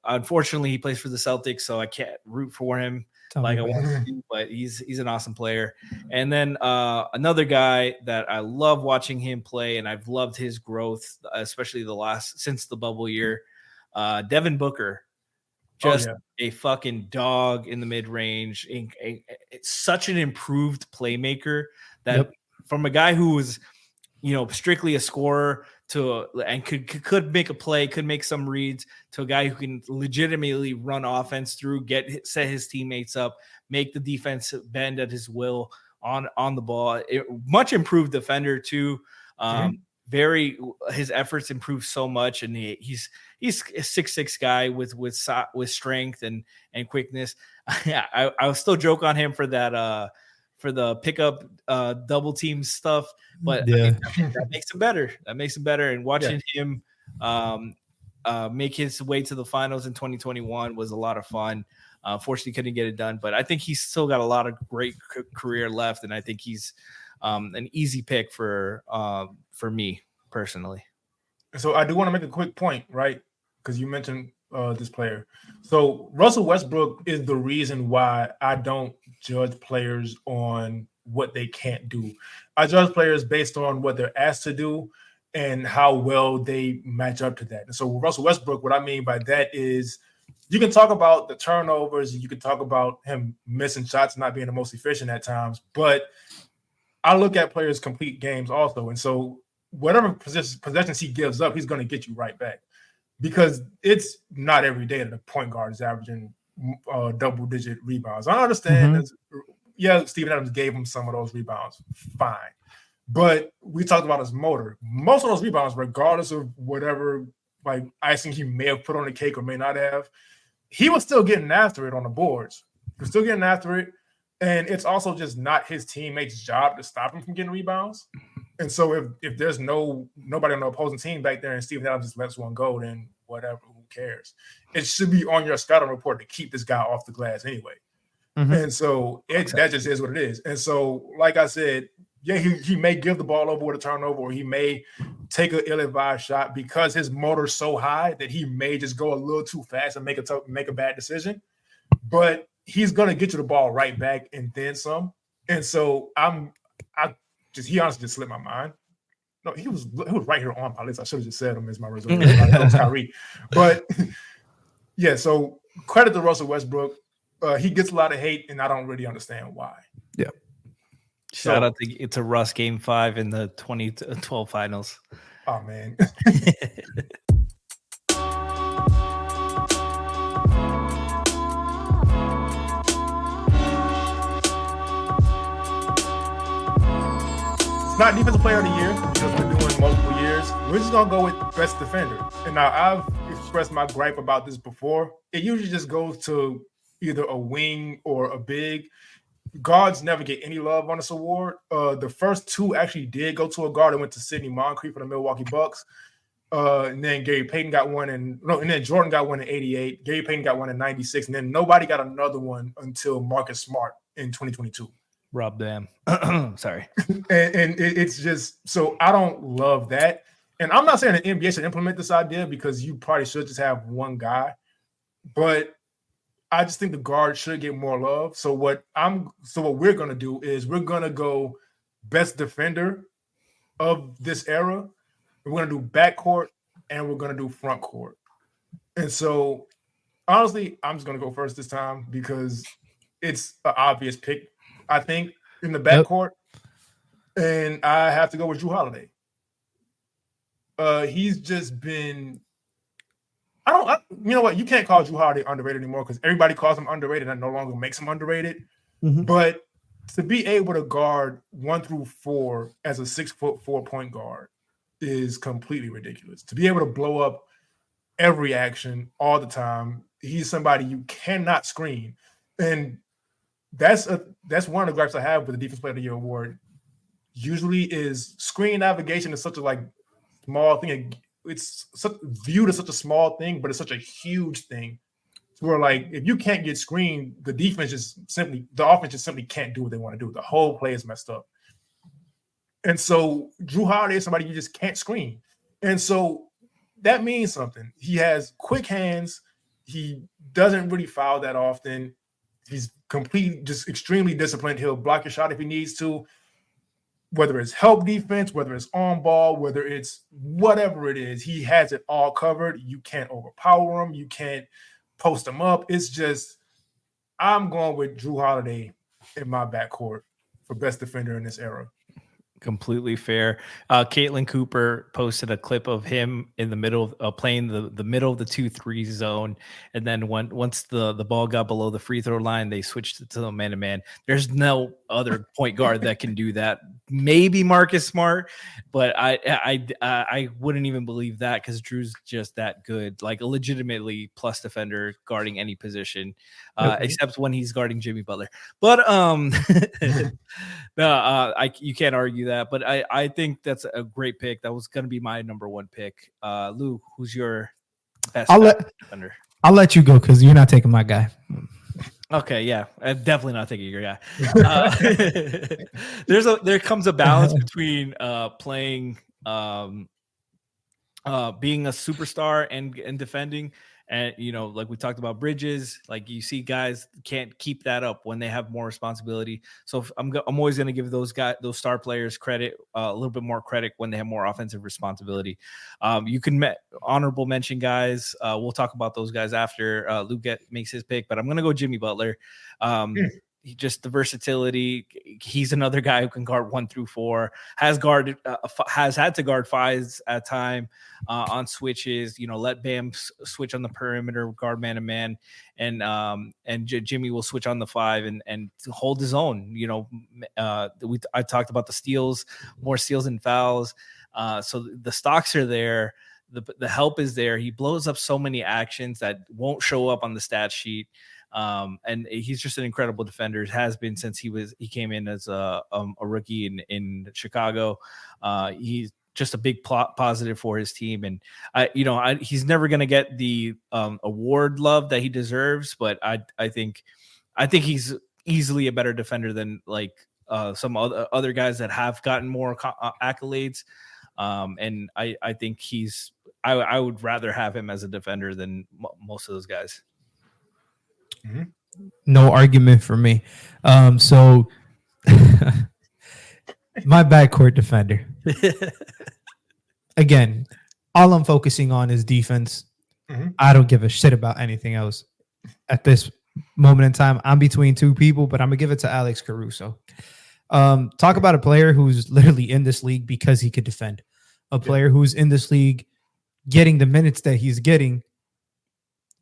unfortunately he plays for the Celtics, so I can't root for him like I want to, but he's an awesome player. And then another guy that I love watching him play, and I've loved his growth, especially since the bubble year, Devin Booker. Just a fucking dog in the mid-range. It's such an improved playmaker that from a guy who was strictly a scorer and could make a play, could make some reads, to a guy who can legitimately run offense through, set his teammates up, make the defense bend at his will on the ball. Much improved defender too. His efforts improved so much, and he's a 6'6" guy with strength and quickness. I'll still joke on him for that for the pickup double team stuff, but that makes him better. That makes him better. And watching him make his way to the finals in 2021 was a lot of fun. Fortunately, couldn't get it done, but I think he's still got a lot of great career left, and I think he's an easy pick for me personally. So I do want to make a quick point, right? Because you mentioned this player. So Russell Westbrook is the reason why I don't judge players on what they can't do. I judge players based on what they're asked to do and how well they match up to that. And so with Russell Westbrook, what I mean by that is you can talk about the turnovers, you can talk about him missing shots, not being the most efficient at times, but I look at players' complete games also. And so whatever possessions he gives up, he's going to get you right back. Because it's not every day that a point guard is averaging double-digit rebounds. I understand. Steven Adams gave him some of those rebounds. Fine. But we talked about his motor. Most of those rebounds, regardless of whatever icing he may have put on the cake or may not have, he was still getting after it on the boards. He was still getting after it. And it's also just not his teammates' job to stop him from getting rebounds. And so if there's nobody on the opposing team back there and Steven Adams just lets one go, then whatever, who cares? It should be on your scouting report to keep this guy off the glass anyway. And so that just is what it is. And so, like I said, he may give the ball over with a turnover, or he may take an ill-advised shot because his motor's so high that he may just go a little too fast and make a bad decision. But he's going to get you the ball right back and then some. And so he honestly just slipped my mind. No, he was right here on my list. I should have just said him as my reserve. Kyrie. But so credit to Russell Westbrook. He gets a lot of hate, and I don't really understand why. Yeah. Shout out to Russ Game 5 in the 2012 finals. Oh, man. Not defensive player of the year because we're doing multiple years. We're just gonna go with best defender. And now I've expressed my gripe about this before. It usually just goes to either a wing or a big. Guards never get any love on this award. The first two actually did go to a guard. It went to Sidney Moncrief for the Milwaukee Bucks. And then Gary Payton got one, and then Jordan got one in '88. Gary Payton got one in '96, and then nobody got another one until Marcus Smart in 2022. Rob Dam. Sorry. And it's just, so I don't love that. And I'm not saying the NBA should implement this idea because you probably should just have one guy, but I just think the guard should get more love. So what we're going to do is we're going to go best defender of this era. We're going to do backcourt and we're going to do front court. And so honestly, I'm just going to go first this time because it's an obvious pick, I think, in the backcourt. Yep. And I have to go with Jrue Holiday. He's just been, you know what? You can't call Jrue Holiday underrated anymore because everybody calls him underrated and that no longer makes him underrated. Mm-hmm. But to be able to guard 1 through 4 as a 6'4" point guard is completely ridiculous. To be able to blow up every action all the time, he's somebody you cannot screen. And that's one of the gripes I have with the Defense Player of the Year award. Usually is screen navigation is such a small thing. It's viewed as such a small thing, but it's such a huge thing. Where if you can't get screened, the offense just simply can't do what they want to do. The whole play is messed up. And so Jrue Holiday is somebody you just can't screen. And so that means something. He has quick hands. He doesn't really foul that often. He's just extremely disciplined. He'll block your shot if he needs to, whether it's help defense, whether it's on ball, whether it's whatever it is, he has it all covered. You can't overpower him. You can't post him up. It's just, I'm going with Jrue Holiday in my backcourt for best defender in this era. Completely fair. Caitlin Cooper posted a clip of him in the middle of playing the middle of the 2-3 zone. And then once the ball got below the free throw line, they switched it to the man-to-man. There's no other point guard that can do that. Maybe Marcus Smart, but I wouldn't even believe that because Drew's just that good, like a legitimately plus defender guarding any position, except when he's guarding Jimmy Butler. But you can't argue that. But I think that's a great pick. That was going to be my number one pick. Lou, who's your best defender? I'll let you go because you're not taking my guy. Okay, yeah, I'm definitely not thinking your guy. There comes a balance between playing, being a superstar and defending, and like we talked about Bridges. Like you see, guys can't keep that up when they have more responsibility. So I'm always going to give those star players credit, a little bit more credit when they have more offensive responsibility. You can honorable mention guys. We'll talk about those guys after Luke makes his pick, but I'm going to go Jimmy Butler. Just the versatility. He's another guy who can guard 1 through 4. Has had to guard 5s at time on switches. Let Bam switch on the perimeter, guard man to man, and Jimmy will switch on the 5 and hold his own. I talked about the steals, more steals and fouls. So the stocks are there. The help is there. He blows up so many actions that won't show up on the stat sheet. And he's just an incredible defender. It has been since he came in as a rookie in Chicago. He's just a big positive for his team, and he's never going to get the award love that he deserves. But I think he's easily a better defender than some other guys that have gotten more accolades. And I think I would rather have him as a defender than most of those guys. Mm-hmm. No argument for me. So my backcourt defender. Again, all I'm focusing on is defense. Mm-hmm. I don't give a shit about anything else at this moment in time. I'm between two people, but I'm gonna give it to Alex Caruso. Talk about a player who's literally in this league because he could defend. A player who's in this league getting the minutes that he's getting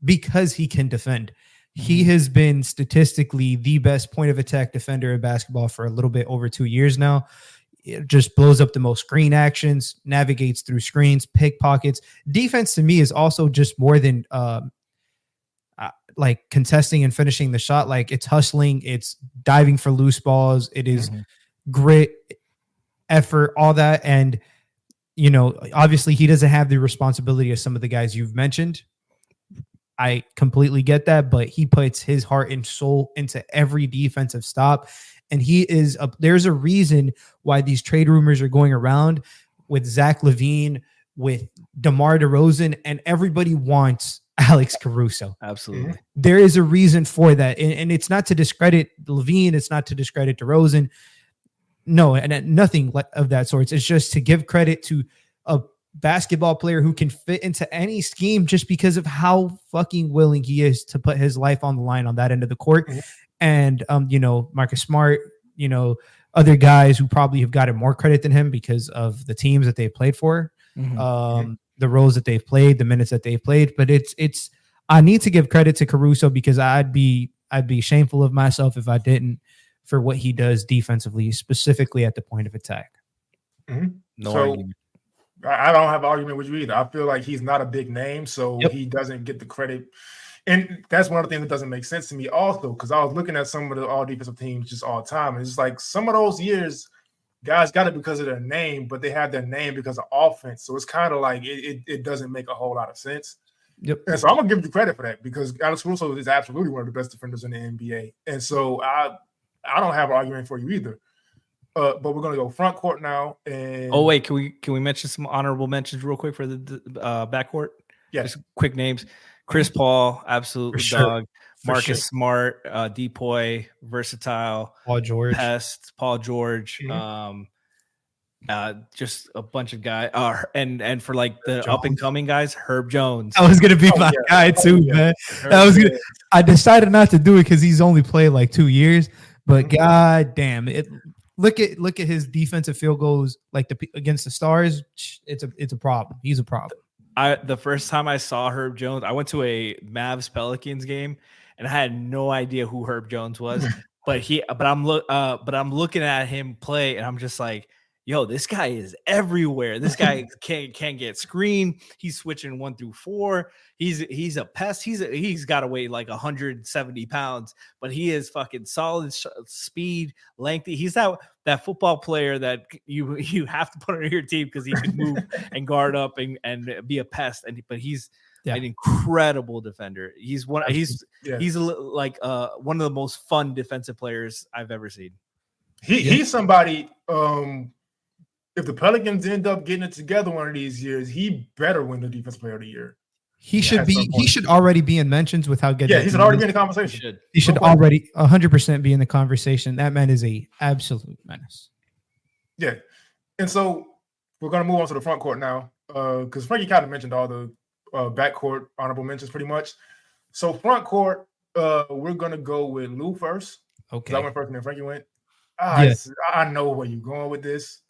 because he can defend. He has been statistically the best point of attack defender in basketball for a little bit over 2 years now. It just blows up the most screen actions, navigates through screens, pickpockets. Defense to me is also just more than like contesting and finishing the shot. Like it's hustling, it's diving for loose balls. It is grit, effort, all that. And, you know, obviously he doesn't have the responsibility of some of the guys you've mentioned. I completely get that, but he puts his heart and soul into every defensive stop. And there's a reason why these trade rumors are going around with Zach LaVine, with DeMar DeRozan, and everybody wants Alex Caruso. Absolutely. There is a reason for that. And it's not to discredit LaVine. It's not to discredit DeRozan. No, and nothing of that sort. It's just to give credit to a basketball player who can fit into any scheme just because of how fucking willing he is to put his life on the line on that end of the court. And, you know, Marcus Smart, you know, other guys who probably have gotten more credit than him because of the teams that they played for, the roles that they've played, the minutes that they've played. But I need to give credit to Caruso because I'd be shameful of myself if I didn't, for what he does defensively, specifically at the point of attack. No argument. I don't have an argument with you either. I feel like he's not a big name, so he doesn't get the credit. And that's one of the things that doesn't make sense to me also, because I was looking at some of the all defensive teams just all the time. And it's like some of those years, guys got it because of their name, but they have their name because of offense. So it's kind of like it doesn't make a whole lot of sense. And so I'm going to give you credit for that because Alex Caruso is absolutely one of the best defenders in the NBA. And so I don't have an argument for you either. But we're going to go front court now. And oh, wait, can we mention some honorable mentions real quick for the backcourt? Yeah. Just quick names. Just Paul, absolute dog. Marcus Smart, Depoy, versatile. Paul George. Pest, Paul George. Just a bunch of guys. And for like the up and coming guys, Herb Jones. I was gonna be my guy too, man. I decided not to do it because he's only played like 2 years. But god damn it. Look at his defensive field goals like against the Stars. It's a problem. He's a problem. The first time I saw Herb Jones, I went to a Mavs Pelicans game and I had no idea who Herb Jones was. but I'm looking at him play and I'm just like, yo, this guy is everywhere. This guy can't get screened. He's switching 1 through 4. He's a pest. He's got to weigh like 170 pounds, but he is fucking solid speed, lengthy. He's that football player that you have to put on your team because he can move and guard up and be a pest. But he's an incredible defender. He's one of the most fun defensive players I've ever seen. He's somebody. If the Pelicans end up getting it together one of these years, he better win the Defensive Player of the Year. He should already be in mentions with how good. Yeah, he should already be in the conversation. He should already 100% be in the conversation. That man is a absolute menace. Yeah, and so we're gonna move on to the front court now, because Frankie kind of mentioned all the backcourt honorable mentions pretty much. So front court, we're gonna go with Lou first. Okay, I went first, and then Frankie went. I know where you're going with this.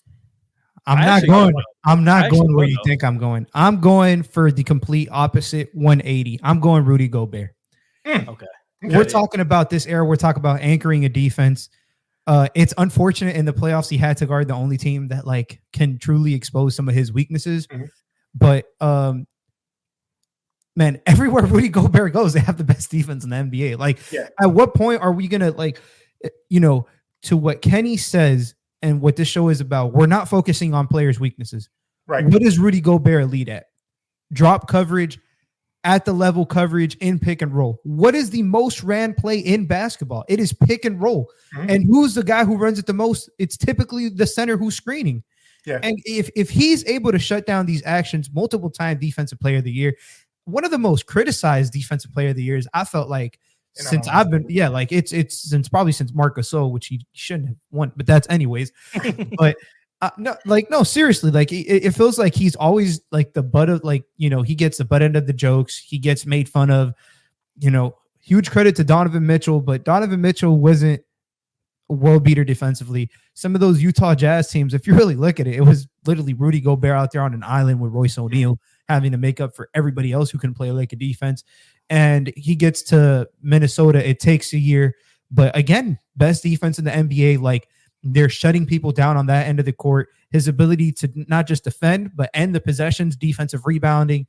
I'm not going where you think I'm going. I'm going for the complete opposite 180. I'm going Rudy Gobert. Okay. We're talking about this era. We're talking about anchoring a defense. It's unfortunate in the playoffs he had to guard the only team that like can truly expose some of his weaknesses. But man, everywhere Rudy Gobert goes, they have the best defense in the NBA. Like, at what point are we gonna to what Kenny says? And what this show is about, we're not focusing on players' weaknesses. Right. What does Rudy Gobert lead at? Drop coverage, at the level coverage, in pick and roll. What is the most ran play in basketball? It is pick and roll. And who's the guy who runs it the most? It's typically the center who's screening. Yeah. And if he's able to shut down these actions, multiple time Defensive Player of the Year, one of the most criticized Defensive Player of the Years, I felt like since I've been, it's since Marc Gasol, which he shouldn't have won, but that's anyways. But no, seriously, like it feels like he's always like the butt of he gets the butt end of the jokes. He gets made fun of, huge credit to Donovan Mitchell, but Donovan Mitchell wasn't a world beater defensively. Some of those Utah Jazz teams, if you really look at it, it was literally Rudy Gobert out there on an island with Royce O'Neal having to make up for everybody else who can play like a defense. And he gets to Minnesota. It takes a year. But again, best defense in the NBA. Like, they're shutting people down on that end of the court. His ability to not just defend, but end the possessions, defensive rebounding.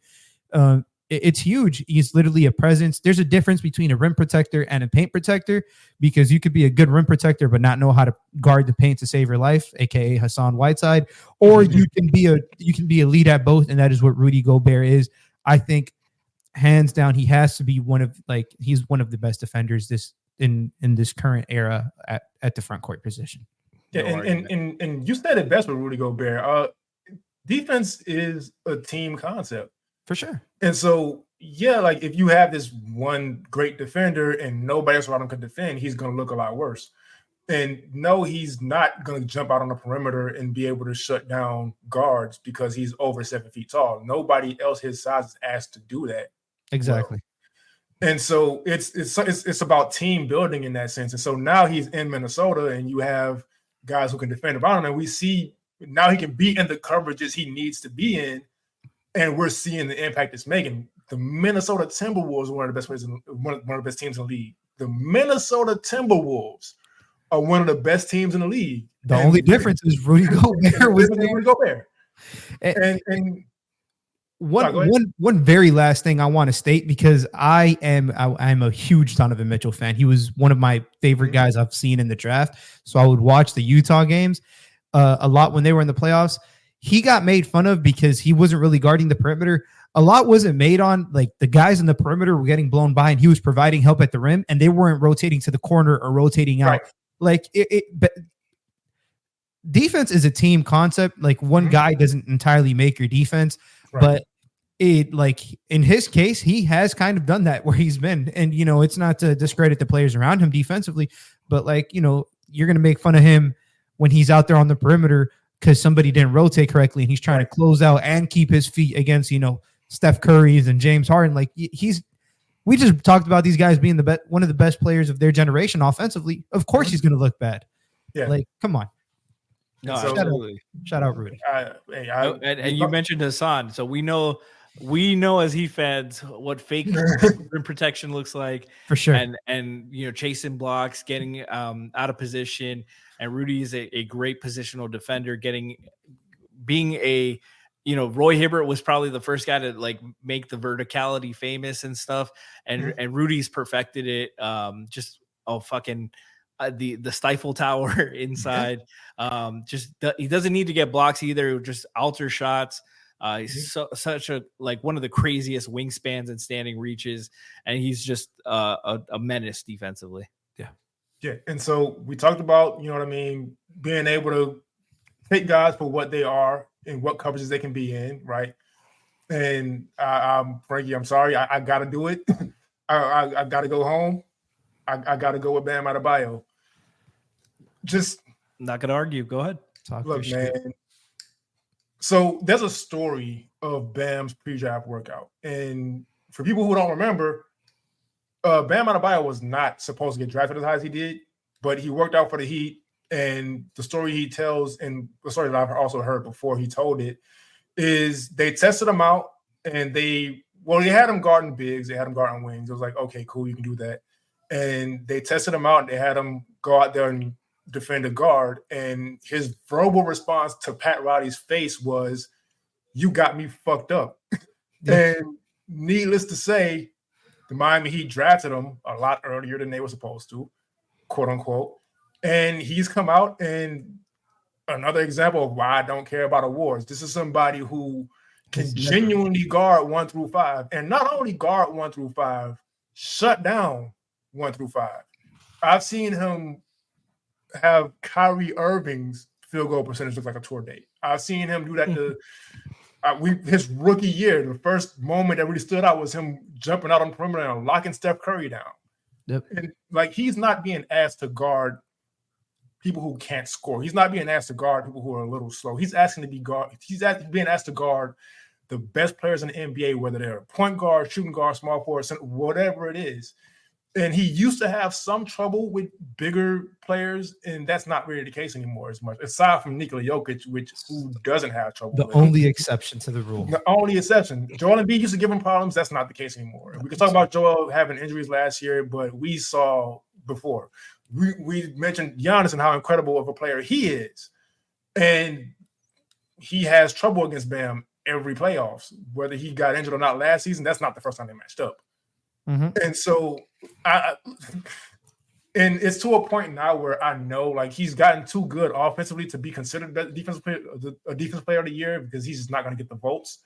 It's huge. He's literally a presence. There's a difference between a rim protector and a paint protector, because you could be a good rim protector but not know how to guard the paint to save your life, aka Hassan Whiteside, or you can be a lead at both, and that is what Rudy Gobert is. I think hands down he has to be he's one of the best defenders in this current era at the front court position. Yeah, and you said it best with Rudy Gobert. Defense is a team concept. For sure. And so, yeah, like if you have this one great defender and nobody else around him can defend, he's going to look a lot worse. And no, he's not going to jump out on the perimeter and be able to shut down guards because he's over 7 feet tall. Nobody else his size is asked to do that. Exactly. Well, and so it's about team building in that sense. And so now he's in Minnesota and you have guys who can defend around him. And we see now he can be in the coverages he needs to be in. And we're seeing the impact it's making. The Minnesota Timberwolves are one of the best players, one of the best teams in the league. The Minnesota Timberwolves are one of the best teams in the league. The only difference is Rudy Gobert was Rudy Gobert. And one very last thing I want to state, because I'm a huge Donovan Mitchell fan. He was one of my favorite guys I've seen in the draft. So I would watch the Utah games a lot when they were in the playoffs. He got made fun of because he wasn't really guarding the perimeter. A lot wasn't made on, like, the guys in the perimeter were getting blown by and he was providing help at the rim and they weren't rotating to the corner or rotating out. Right. Like defense is a team concept. Like, one guy doesn't entirely make your defense, but in his case, he has kind of done that where he's been. And, it's not to discredit the players around him defensively, but you're going to make fun of him when he's out there on the perimeter because somebody didn't rotate correctly and he's trying to close out and keep his feet against, Steph Curry's and James Harden. We just talked about these guys being one of the best players of their generation offensively. Of course he's going to look bad. Yeah. Come on. No, absolutely. Shout out Rudy. And you mentioned Hassan. So we know as Heat fans what fake rim protection looks like. For sure. And chasing blocks, getting out of position. And Rudy is a great positional defender, being a, Roy Hibbert was probably the first guy to make the verticality famous and stuff. And Rudy's perfected it. The Stifle Tower inside. He doesn't need to get blocks either. Just alter shots. He's such a one of the craziest wingspans and standing reaches. And he's just a menace defensively. Yeah, and so we talked about, being able to take guys for what they are and what coverages they can be in, right? And Frankie, I'm sorry, I got to do it. I got to go home. I got to go with Bam Adebayo. Just not going to argue. Go ahead. Look, man. So there's a story of Bam's pre-draft workout, and for people who don't remember, Bam Adebayo was not supposed to get drafted as high as he did, but he worked out for the Heat. And the story he tells, and the story that I've also heard before he told it, is they tested him out and they had him guarding bigs, they had him guarding wings. It was like, okay, cool, you can do that. And they tested him out and they had him go out there and defend a guard. And his verbal response to Pat Riley's face was, "You got me fucked up." And needless to say, the Miami Heat drafted him a lot earlier than they were supposed to, quote unquote. And he's come out, and another example of why I don't care about awards. This is somebody who can genuinely guard 1 through 5. And not only guard 1 through 5, shut down 1 through 5. I've seen him have Kyrie Irving's field goal percentage look like a tour date. I've seen him do that to his rookie year. The first moment that really stood out was him jumping out on the perimeter and locking Steph Curry down. Yep. And he's not being asked to guard people who can't score. He's not being asked to guard people who are a little slow. He's asking to be guard. He's being asked to guard the best players in the NBA, whether they're point guard, shooting guard, small forward, center, whatever it is. And he used to have some trouble with bigger players, and that's not really the case anymore as much, aside from Nikola Jokic, who doesn't have trouble. The only exception to the rule. The only exception. Joel Embiid used to give him problems. That's not the case anymore. We can talk about Joel having injuries last year, but we saw before. We mentioned Giannis and how incredible of a player he is. And he has trouble against Bam every playoffs. Whether he got injured or not last season, that's not the first time they matched up. Mm-hmm. And so and it's to a point now where I know like he's gotten too good offensively to be considered a defensive player of the year because he's just not going to get the votes.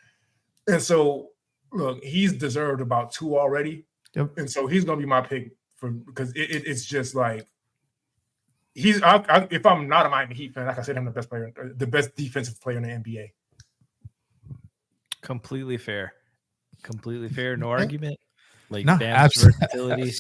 And so look, he's deserved about 2 already. Yep. And so he's going to be my pick because it's just like if I'm not a Miami Heat fan, I consider him the best defensive player in the NBA. Completely fair. No argument. Like no, Bam's versatility.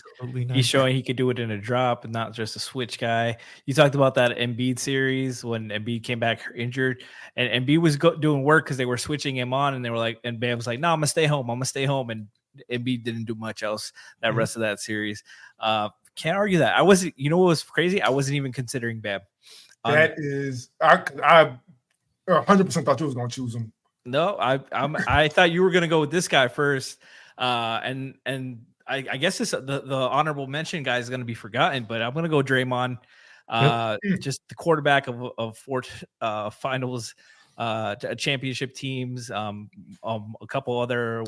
He's showing he could do it in a drop and not just a switch guy. You talked about that Embiid series when Embiid came back injured, and Embiid was doing work because they were switching him on, and they were like, and Bam was like, "No, I'm gonna stay home. And Embiid didn't do much else that rest of that series. Can't argue that. I wasn't. You know what was crazy? I wasn't even considering Bam. That is, I 100% thought you was gonna choose him. No, I thought you were gonna go with this guy first. And I guess the honorable mention guy is going to be forgotten, but I'm going to go Draymond, just the quarterback of 4 finals, championship teams, a couple other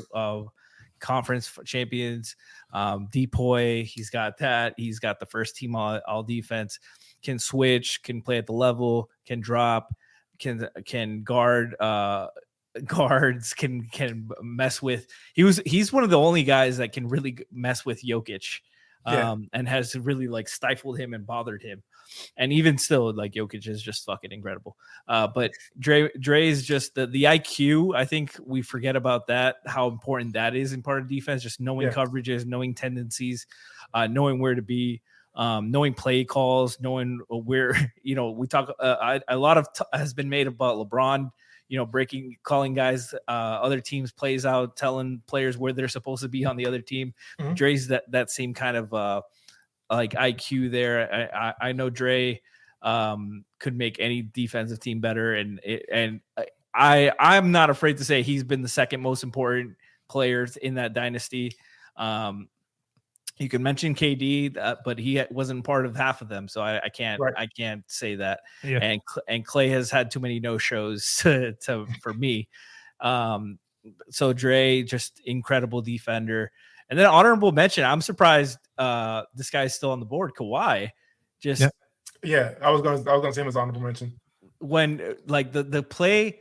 conference champions, Depoy. He's got that. He's got the first team all defense, can switch, can play at the level, can drop, can guard, guards, can mess with. He's one of the only guys that can really mess with Jokic, and has really like stifled him and bothered him. And even still, like Jokic is just fucking incredible. But Dre is just the IQ. I think we forget about that, how important that is in part of defense. Just knowing coverages, knowing tendencies, knowing where to be. Knowing play calls, knowing where, we talk a lot of has been made about LeBron, calling guys, other teams plays out, telling players where they're supposed to be on the other team. Mm-hmm. Dre's that same kind of like IQ there. I know Dre could make any defensive team better, and I'm not afraid to say he's been the second most important players in that dynasty. You can mention KD, but he wasn't part of half of them, so I can't say that. Yeah. And Clay has had too many no-shows for me. So Dre, just incredible defender. And then honorable mention. I'm surprised this guy's still on the board. Kawhi, just I was gonna say him as honorable mention. When like the play.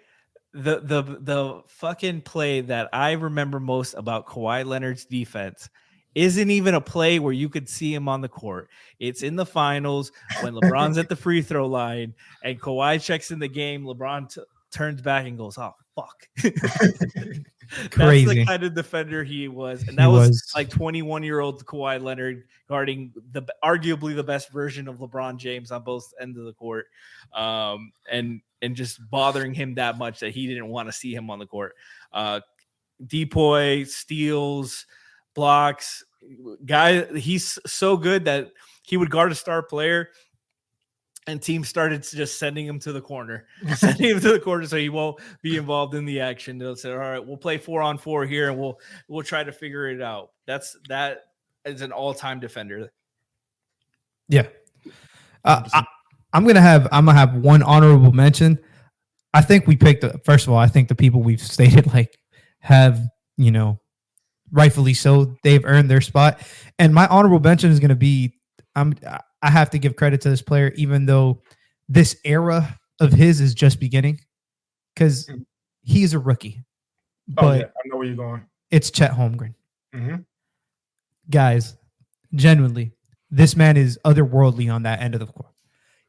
The fucking play that I remember most about Kawhi Leonard's defense isn't even a play where you could see him on the court. It's in the finals when LeBron's at the free throw line and Kawhi checks in the game. LeBron turns back and goes, "Oh, fuck." Crazy. That's the kind of defender he was. And that was like 21-year-old Kawhi Leonard guarding arguably the best version of LeBron James on both ends of the court. And just bothering him that much that he didn't want to see him on the court. Depoy, steals, blocks, guy. He's so good that he would guard a star player and teams started just sending him to the corner, so he won't be involved in the action. They'll say, all right, we'll play 4-on-4 here and we'll try to figure it out. That is an all-time defender. Yeah. I'm gonna have one honorable mention. I think we picked first of all, I think the people we've stated like have, rightfully so, they've earned their spot. And my honorable mention is gonna be I have to give credit to this player, even though this era of his is just beginning, because he's a rookie. But I know where you're going. It's Chet Holmgren. Mm-hmm. Guys, genuinely, this man is otherworldly on that end of the court.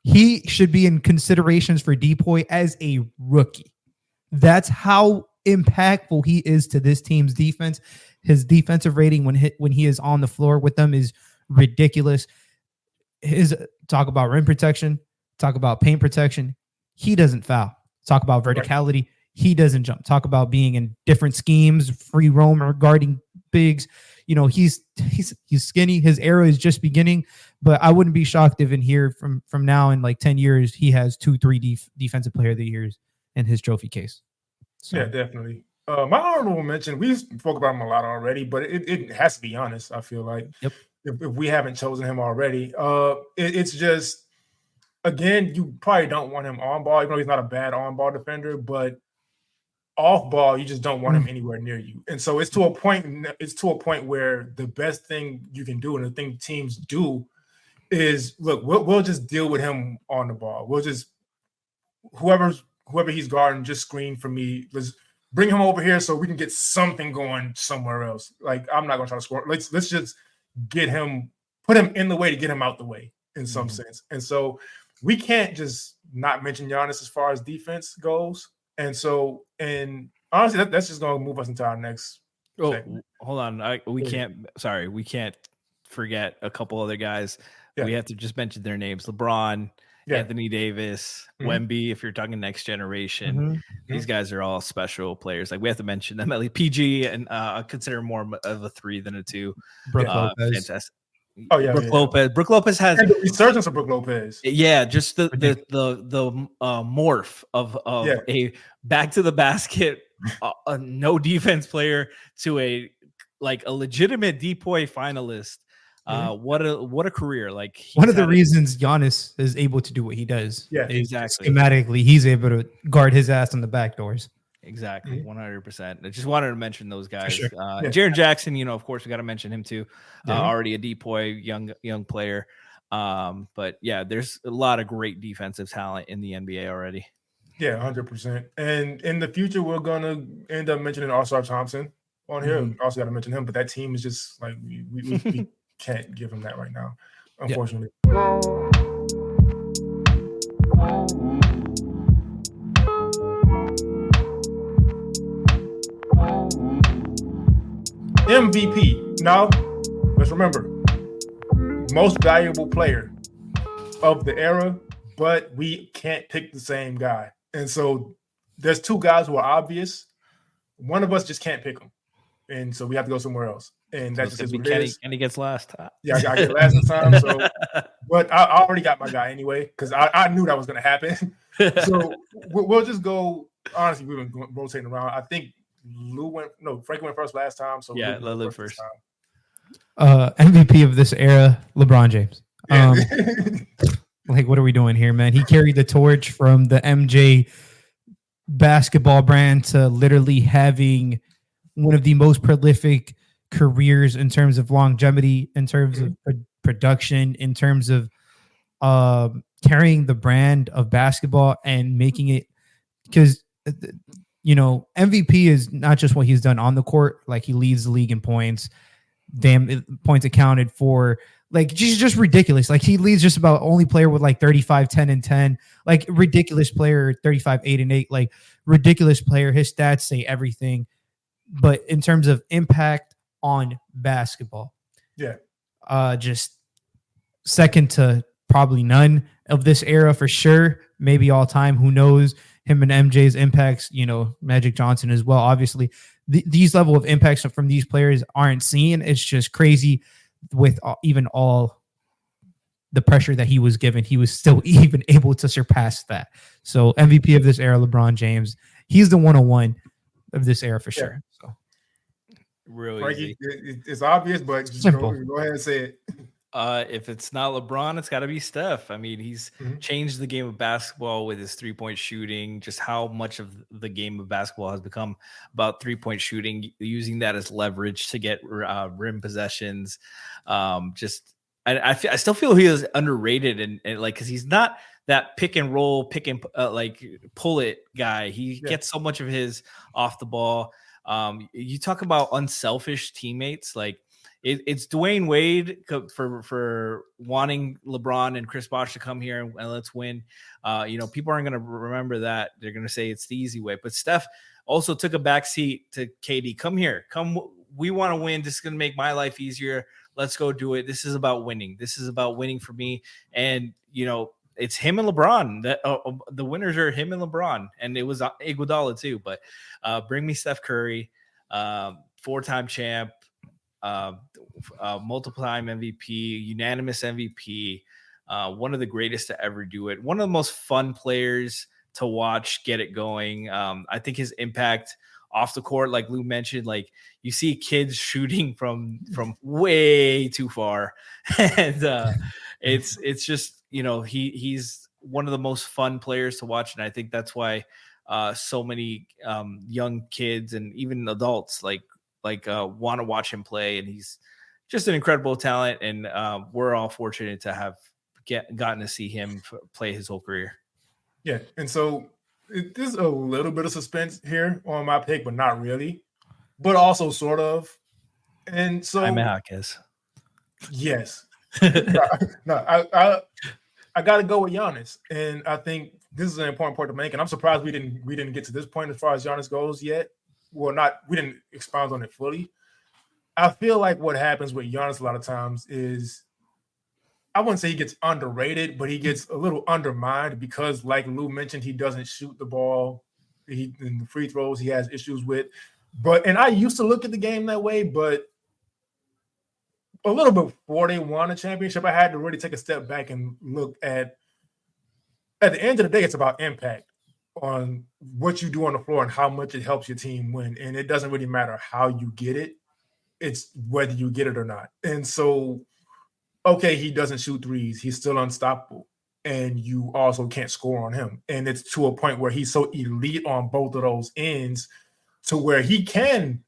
He should be in considerations for Depoy as a rookie. That's how impactful he is to this team's defense. His defensive rating when he is on the floor with them is ridiculous. His talk about rim protection, talk about paint protection. He doesn't foul. Talk about verticality. He doesn't jump. Talk about being in different schemes, free roam or guarding bigs. He's skinny. His era is just beginning, but I wouldn't be shocked if in here from now in like 10 years, he has 2-3 defensive player of the years in his trophy case. So. Yeah, definitely. My honorable mention, we spoke about him a lot already, but it has to be honest. I feel like if we haven't chosen him already, it's just, again, you probably don't want him on ball, even though he's not a bad on ball defender, but off ball, you just don't want him anywhere near you. And so it's to a point where the best thing you can do, and the thing teams do, is look, we'll just deal with him on the ball. We'll just whoever he's guarding, just screen for me. Let's bring him over here so we can get something going somewhere else. Like, I'm not gonna try to score. Let's just get him, put him in the way to get him out the way in some sense. And so we can't just not mention Giannis as far as defense goes. And so, and honestly, that's just gonna move us into our next segment. Hold on. We can't forget a couple other guys. We have to just mention their names. LeBron, Anthony Davis, Wemby, if you're talking next generation. These guys are all special players. Like, we have to mention them. At least PG, and I consider more of a 3 than a 2. Brook Lopez. Fantastic. Oh yeah, Brook Lopez. Brook Lopez has the resurgence of Brook Lopez. Yeah, just the morph of a back to the basket, a no defense player to a legitimate DPOY finalist. What a career! Like, one of the reasons Giannis is able to do what he does. Yeah, exactly. Schematically, he's able to guard his ass on the back doors. Exactly, 100%. I just wanted to mention those guys. Sure. Jaren Jackson, of course, we got to mention him too. Already a DPOY, young player. But yeah, there's a lot of great defensive talent in the NBA already. Yeah, 100%. And in the future, we're gonna end up mentioning All-Star Thompson on here. We also got to mention him, but that team is just like we can't give him that right now, unfortunately. MVP. Now, let's remember, most valuable player of the era, but we can't pick the same guy. And so there's 2 guys who are obvious. One of us just can't pick them. And so we have to go somewhere else. And that's just what it is. Kenny gets last. Yeah, I get last time. So, but I already got my guy anyway, because I knew that was going to happen. So we'll just go. Honestly, we've been rotating around. I think Frank went first last time. So yeah, Lou first. MVP of this era, LeBron James. Yeah. Like, what are we doing here, man? He carried the torch from the MJ basketball brand to literally having one of the most prolific careers in terms of longevity, in terms of production, in terms of carrying the brand of basketball and making it, because MVP is not just what he's done on the court. Like, he leads the league in points, points accounted for. Like, just ridiculous. Like, he leads just about only player with like 35, 10 and 10, like ridiculous player, 35, 8 and 8, like ridiculous player. His stats say everything. But in terms of impact on basketball, just second to probably none of this era for sure. Maybe all time. Who knows? Him and MJ's impacts, Magic Johnson as well. Obviously, these level of impacts from these players aren't seen. It's just crazy with even all the pressure that he was given. He was still even able to surpass that. So MVP of this era, LeBron James. He's the 101 of this era for sure. So really easy. It's obvious, but just go ahead and say it. If it's not LeBron, it's got to be Steph. I mean, he's changed the game of basketball with his 3-point shooting, just how much of the game of basketball has become about 3-point shooting, using that as leverage to get rim possessions. I still feel he is underrated and like, because he's not that pick and roll, pull it guy. He gets so much of his off the ball. You talk about unselfish teammates, like, it's Dwayne Wade for wanting LeBron and Chris Bosh to come here and let's win. People aren't going to remember that. They're going to say it's the easy way. But Steph also took a backseat to KD. Come here. Come. We want to win. This is going to make my life easier. Let's go do it. This is about winning. This is about winning for me. And, it's him and LeBron. That the winners are him and LeBron. And it was Iguodala too. But bring me Steph Curry, 4-time champ. multiple-time MVP, unanimous MVP, one of the greatest to ever do it. One of the most fun players to watch get it going. I think his impact off the court, like Lou mentioned, like you see kids shooting from way too far, and it's just, you know, he's one of the most fun players to watch, and I think that's why so many young kids and even adults like want to watch him play, and he's just an incredible talent, and we're all fortunate to have gotten to see him play his whole career. Yeah, and so there's a little bit of suspense here on my pick, but not really, but also sort of. And so, I guess. Yes. I got to go with Giannis, and I think this is an important point to make. And I'm surprised we didn't get to this point as far as Giannis goes yet. Well, we didn't expound on it fully. I feel like what happens with Giannis a lot of times is, I wouldn't say he gets underrated, but he gets a little undermined because, like Lou mentioned, he doesn't shoot the ball. In the free throws, he has issues with. And I used to look at the game that way, but a little before they won a championship, I had to really take a step back and look at the end of the day, it's about impact on what you do on the floor and how much it helps your team win. And it doesn't really matter how you get it. It's whether you get it or not. And so, okay, he doesn't shoot threes. He's still unstoppable. And you also can't score on him. And it's to a point where he's so elite on both of those ends to where he can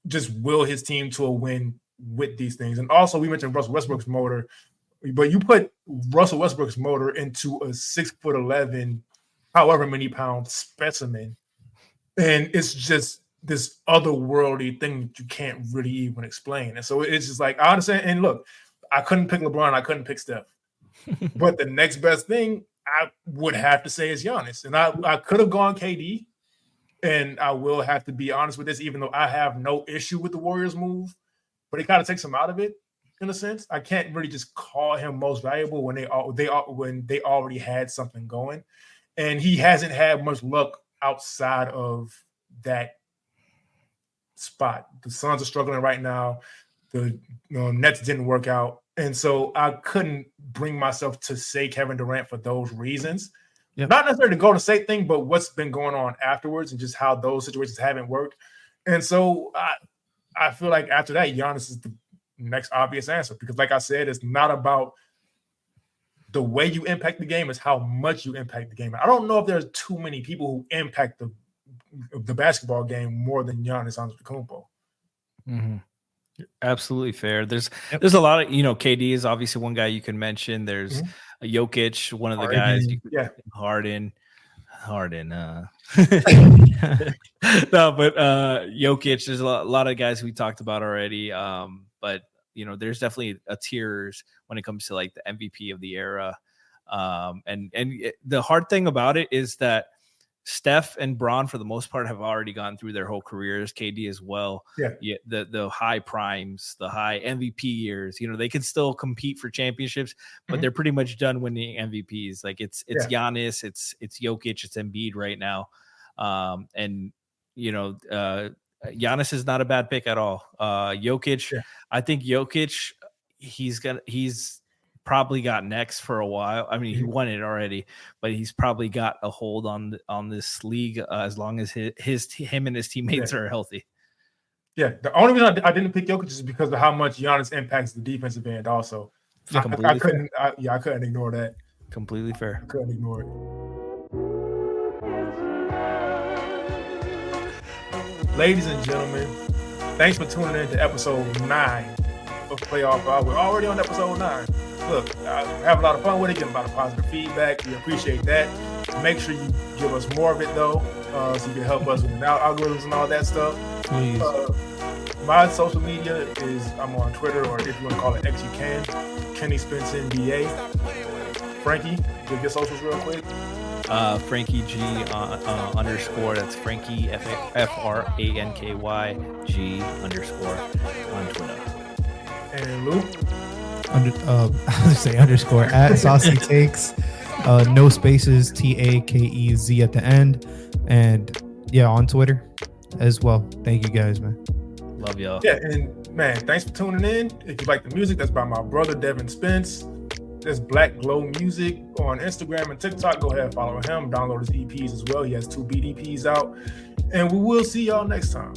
just will his team to a win with these things. And also, we mentioned Russell Westbrook's motor, but you put Russell Westbrook's motor into a 6'11", however many pound specimen, and it's just this otherworldly thing that you can't really even explain. And so it's just like, I understand. And look, I couldn't pick LeBron. I couldn't pick Steph. But the next best thing I would have to say is Giannis. And I could have gone KD. And I will have to be honest with this, even though I have no issue with the Warriors move, but it kind of takes him out of it in a sense. I can't really just call him most valuable when they already had something going. And he hasn't had much luck outside of that spot. The Suns are struggling right now. The Nets didn't work out. And so I couldn't bring myself to say Kevin Durant for those reasons. Yep. Not necessarily the Golden State thing, but what's been going on afterwards and just how those situations haven't worked. And so I feel like after that, Giannis is the next obvious answer because, like I said, it's not about the way you impact the game, it's how much you impact the game. I don't know if there's too many people who impact the basketball game more than Giannis Antetokounmpo. Mm-hmm. Absolutely fair. There's a lot of, KD is obviously one guy you can mention. There's a Jokic, one of the guys. Harden. No, but Jokic, there's a lot of guys we talked about already. But there's definitely a tiers when it comes to like the MVP of the era. And the hard thing about it is that Steph and Bron, for the most part, have already gone through their whole careers. KD as well. Yeah. The high primes, the high MVP years. They can still compete for championships, but they're pretty much done winning MVPs. Like it's Giannis, it's Jokic, it's Embiid right now. And Giannis is not a bad pick at all. Jokic, I think Jokic, he's probably got next for a while. I mean, he won it already, but he's probably got a hold on this league as long as him and his teammates are healthy. Yeah, the only reason I didn't pick Jokic is because of how much Giannis impacts the defensive end. Also, I couldn't ignore that. Completely fair. I couldn't ignore it. Ladies and gentlemen, thanks for tuning in to episode 9 of Playoff Rob. We're already on episode 9. Look, I have a lot of fun with it, getting a lot of positive feedback. We appreciate that. Make sure you give us more of it, though, so you can help us with algorithms and all that stuff. Please. My social media is, I'm on Twitter, or if you want to call it X, you can. KennySpenceNBA. Frankie, give your socials real quick. Frankie G _ that's Frankie FRANKY G _ on Twitter. And Lou? _ at SaucyTakes, no spaces, TAKEZ at the end, and on Twitter as well. Thank you guys, man. Love y'all. Yeah, and Man, thanks for tuning in. If you like the music, that's by my brother Devin Spence. There's BlackGlowMusic on Instagram and TikTok. Go ahead and follow him. Download his EPs as well. He has 2 beat EPs out. And we will see y'all next time.